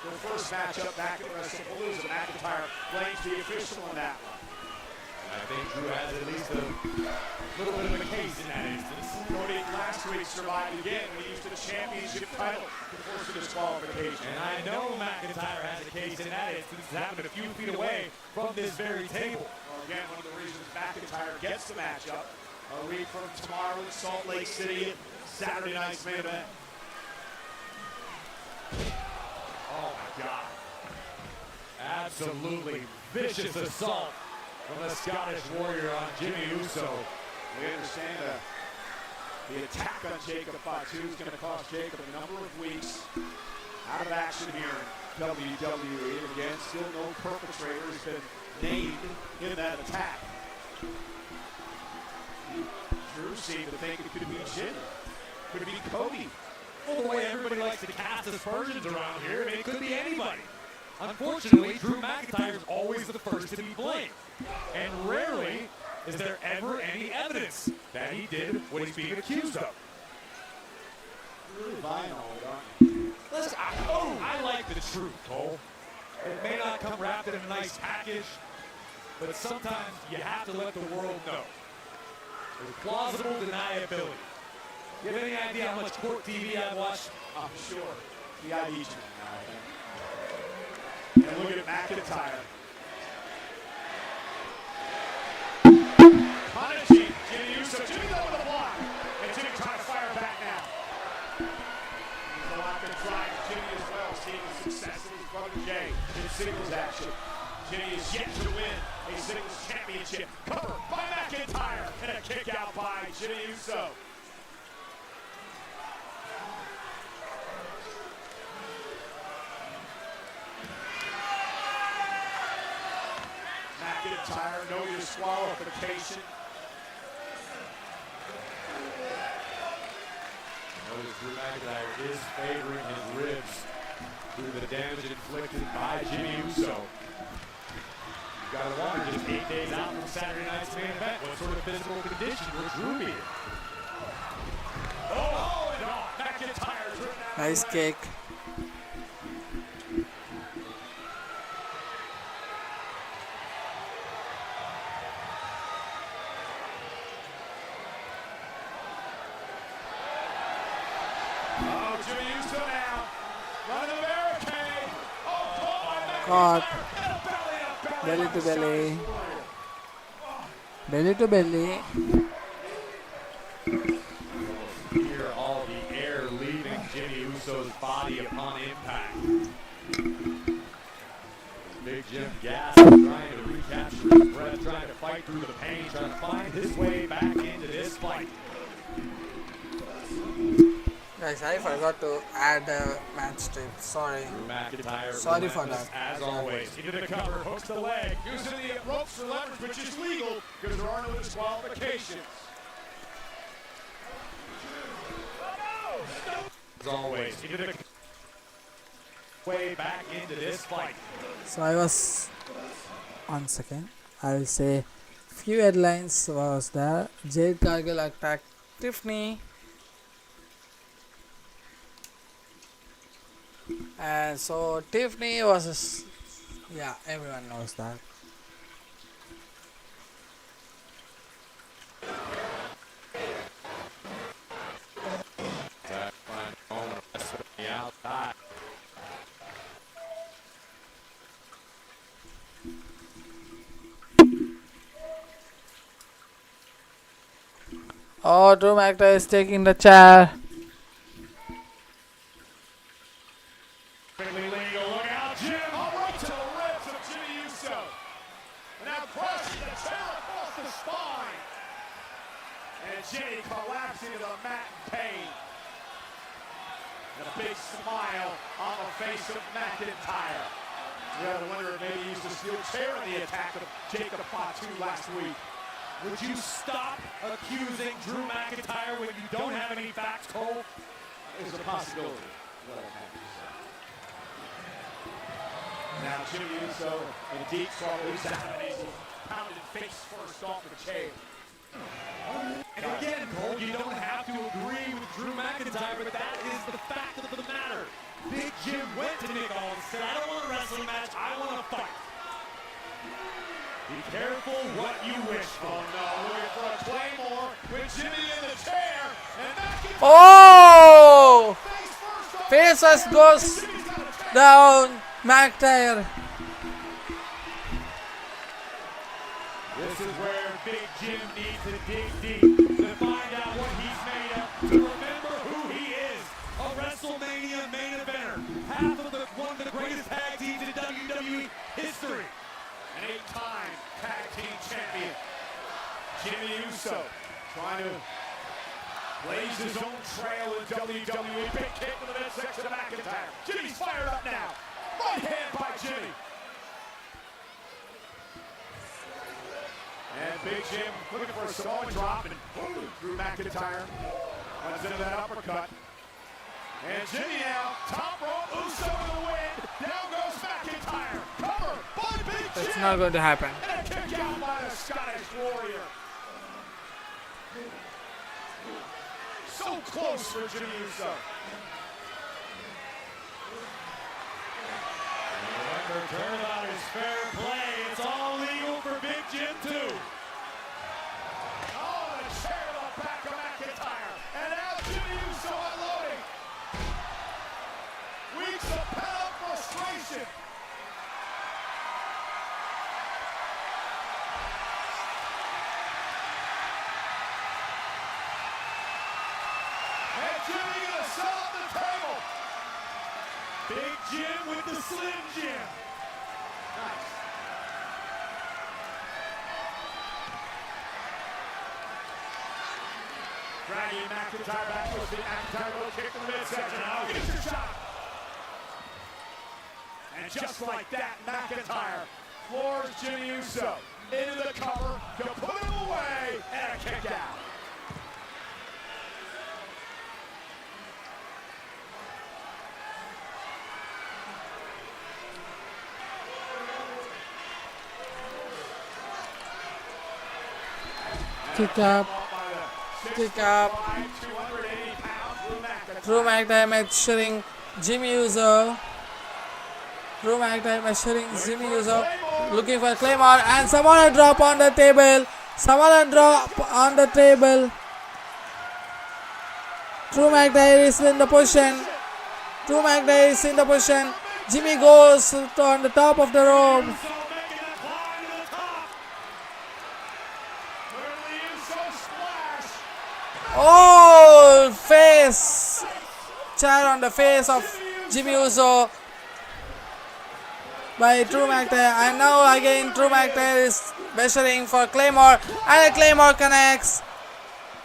The first matchup back at WrestlePalooza. McIntyre blames the official in that one. I think Drew has at least a little bit of a case in that instance. Cody last week survived again when he used the championship title to force a disqualification. And I know McIntyre has a case in that instance. It's happened a few feet away from this very table. Well, again, one of the reasons McIntyre gets the matchup a week from tomorrow in Salt Lake City, Saturday night's main event. Oh my God. Absolutely vicious assault from the Scottish Warrior on Jimmy Uso. We understand the attack on Jacob Fatu is going to cost Jacob a number of weeks out of action here in WWE. And again, still no perpetrator has been named in that attack. Drew seemed to think it could be Jimmy, could be Cody. Well, the way everybody likes to cast aspersions around here, I mean, it could be anybody. Unfortunately, Drew McIntyre is always the first to be blamed. And rarely is there ever any evidence that he did what he's being accused of. Really violent, aren't you? Listen, I like the truth, Cole. It may not come wrapped in a nice package, but sometimes you have to let the world know. There's plausible deniability. You have any idea how much court TV I've watched? I'm sure. The ID channel, I think. And look at McIntyre. Punishing Jimmy Uso. Jimmy though with a block. And Jimmy trying to fire back now. He's a lot to drive Jimmy as well, seeing the success of his brother Jay in singles action. Jimmy is yet to win a singles championship. Cover by McIntyre. And a kick out by Jimmy Uso. McIntyre, no disqualification. Notice Drew McIntyre is favoring his ribs through the damage inflicted by Jimmy Uso. You've got to wonder, just 8 days out from Saturday night's main event, what sort of physical condition would Drew be in? Oh, and McIntyre. Nice kick. Oh, Jimmy Uso now. Running the barricade. Oh, Caught. Belly to belly. Belly to belly. Uso's body upon impact. Big Jim gasped, trying to recapture his breath, trying to fight through the pain, trying to find his way back into this fight. Guys, I forgot to add a match tip. Sorry. Sorry for that. As always, into the cover, hooks the leg, using the ropes for leverage, which is legal because there are no disqualifications. As always, into the way back into this fight. So I was 1 second. I'll say few headlines was there. Jade Cargill attacked Tiffany. And so Tiffany was, yeah, everyone knows that. That fine moment on the outside. Oh, Drew McIntyre is taking the chair. Look out, Jim! All right to the ribs of Jimmy Uso. Now crushing the chair across the spine. And Jimmy collapsing to the mat in pain. And a big smile on the face of McIntyre. You gotta wonder if maybe he used a steel chair in the attack of Jacob Fatu last week. Would you stop accusing Drew McIntyre when you don't have any facts, Cole? There's a possibility. What I have to say. Now Jimmy Uso in deep sorrow. He's out and he's pounded face first off the chair. And again, Cole, you don't have to agree with Drew McIntyre, but that is the fact of the matter. Big Jim went to Nick Aldis and said, I don't want a wrestling match, I want to fight. Be careful what you wish for. Oh no, looking for a Claymore with Jimmy in the chair. And McIntyre. Oh! Face first goes down. McIntyre. This is where Big Jim needs to dig deep to find out what he's made of, to remember who he is. A WrestleMania main eventer, half of one of the greatest tag teams in WWE history. An 8-time tag team champion. Jimmy Uso trying to blaze his own trail in WWE. Big kick to the midsection of McIntyre. Jimmy's fired up now. Right hand by Jimmy. And Big Jim looking for a Samoan drop, and Drew McIntyre runs into that uppercut. And Jimmy now, top rope, Uso in the wind. Down goes McIntyre. Cover by Big Jim. It's not going to happen. And a kick out by the Scottish Warrior. So close for Jimmy Uso. Remember, turnabout is fair play. It's all legal for Big Jim, too. Oh, the chair to the back of McIntyre. And now Jimmy Uso unloading. Weeks of pent-up frustration. And Jimmy gonna set up the table. Big Jim with the Slim Jim. Nice. Dragging McIntyre back to his feet. McIntyre will kick to the midsection. Now gets your shot. And just like that, McIntyre floors Jimmy Uso into the cover to put him away and a kick out. Kick up. Kick up. Drew McIntyre measuring Jimmy Uso. Drew McIntyre measuring Jimmy Uso. Looking for Claymore and Samoan drop on the table. Samoan drop on the table. Drew McIntyre is in the position. Drew McIntyre is in the position. Jimmy goes on the top of the rope. Oh, face chair on the face of Jimmy Uso by Drew McIntyre, and now again Drew McIntyre is measuring for Claymore, and a Claymore connects.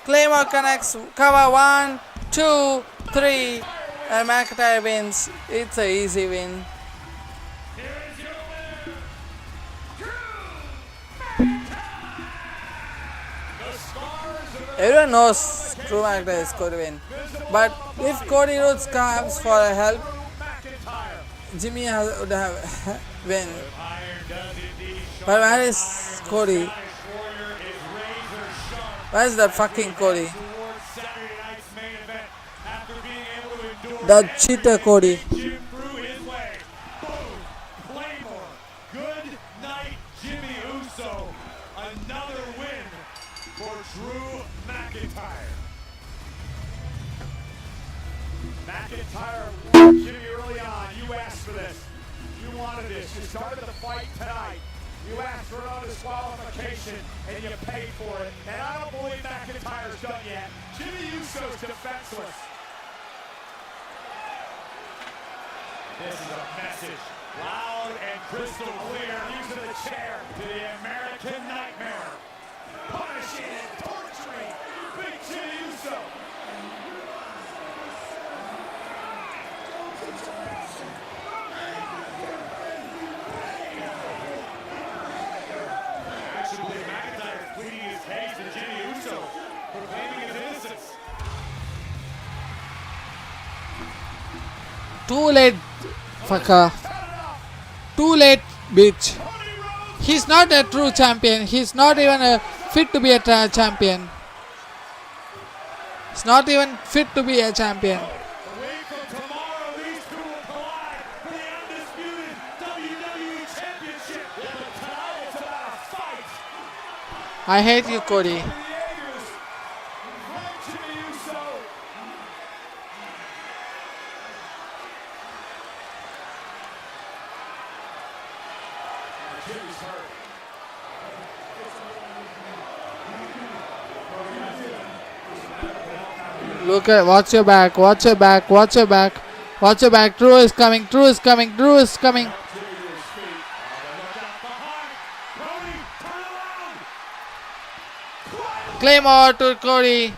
Claymore connects, cover 1, 2, 3, and McIntyre wins. It's an easy win. Everyone knows Drew McIntyre is going to win, but if Cody Rhodes comes for help, Jimmy would have win. But where is Cody? Where's that fucking Cody? The cheater Cody. Good night, Jimmy Uso. Another win for Drew McIntyre. McIntyre warned Jimmy early on. You asked for this. You wanted this. You started the fight tonight. You asked for no disqualification, and you paid for it. And I don't believe McIntyre's done yet. Jimmy Uso's defenseless. This is a message, loud and crystal clear, using the chair to the American Nightmare. Punishing and torturing Big Jimmy Uso. Actually, McIntyre is pleading his case to Jimmy Uso, proclaiming his innocence. Too late, fucker. Too late, bitch. He's not a true champion. He's not even fit to be a champion. He's not even fit to be a champion. I hate you, Cody. Look at, watch your back, watch your back, watch your back, watch your back. Drew is coming, Drew is coming, Drew is coming. Claymore to Cody.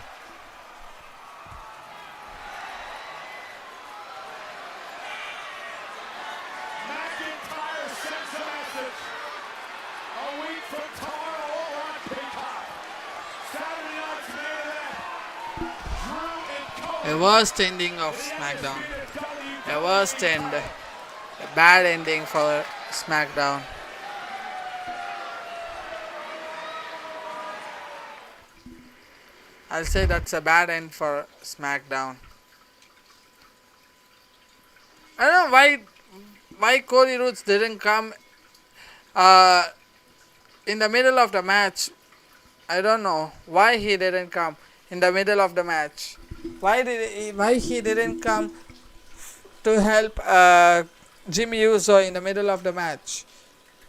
A worst ending of Smackdown. A worst end. A bad ending for Smackdown. I'll say that's a bad end for Smackdown. I don't know why Cody Rhodes didn't come in the middle of the match. I don't know why he didn't come in the middle of the match. Why he didn't come to help Jimmy Uso in the middle of the match?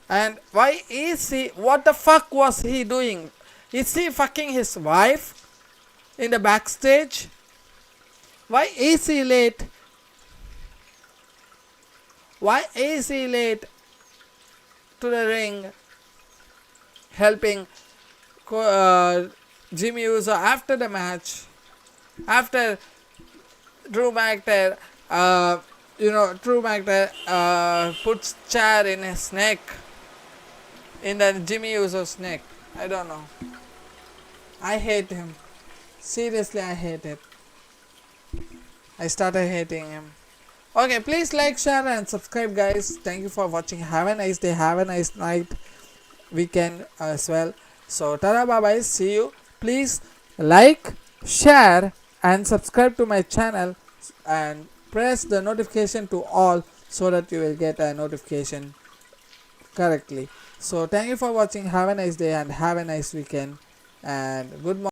And why is he? What the fuck was he doing? Is he fucking his wife in the backstage? Why is he late? Why is he late to the ring helping Jimmy Uso after the match? After Drew McIntyre, Drew McIntyre puts chair in his neck, in the Jimmy Uso's neck. I don't know. I hate him. Seriously, I hate it. I started hating him. Okay, please like, share and subscribe, guys. Thank you for watching. Have a nice day. Have a nice night, weekend as well. So, tada, bye bye. See you. Please like, share and subscribe to my channel and press the notification to all so that you will get a notification correctly. So thank you for watching. Have a nice day and have a nice weekend and good morning.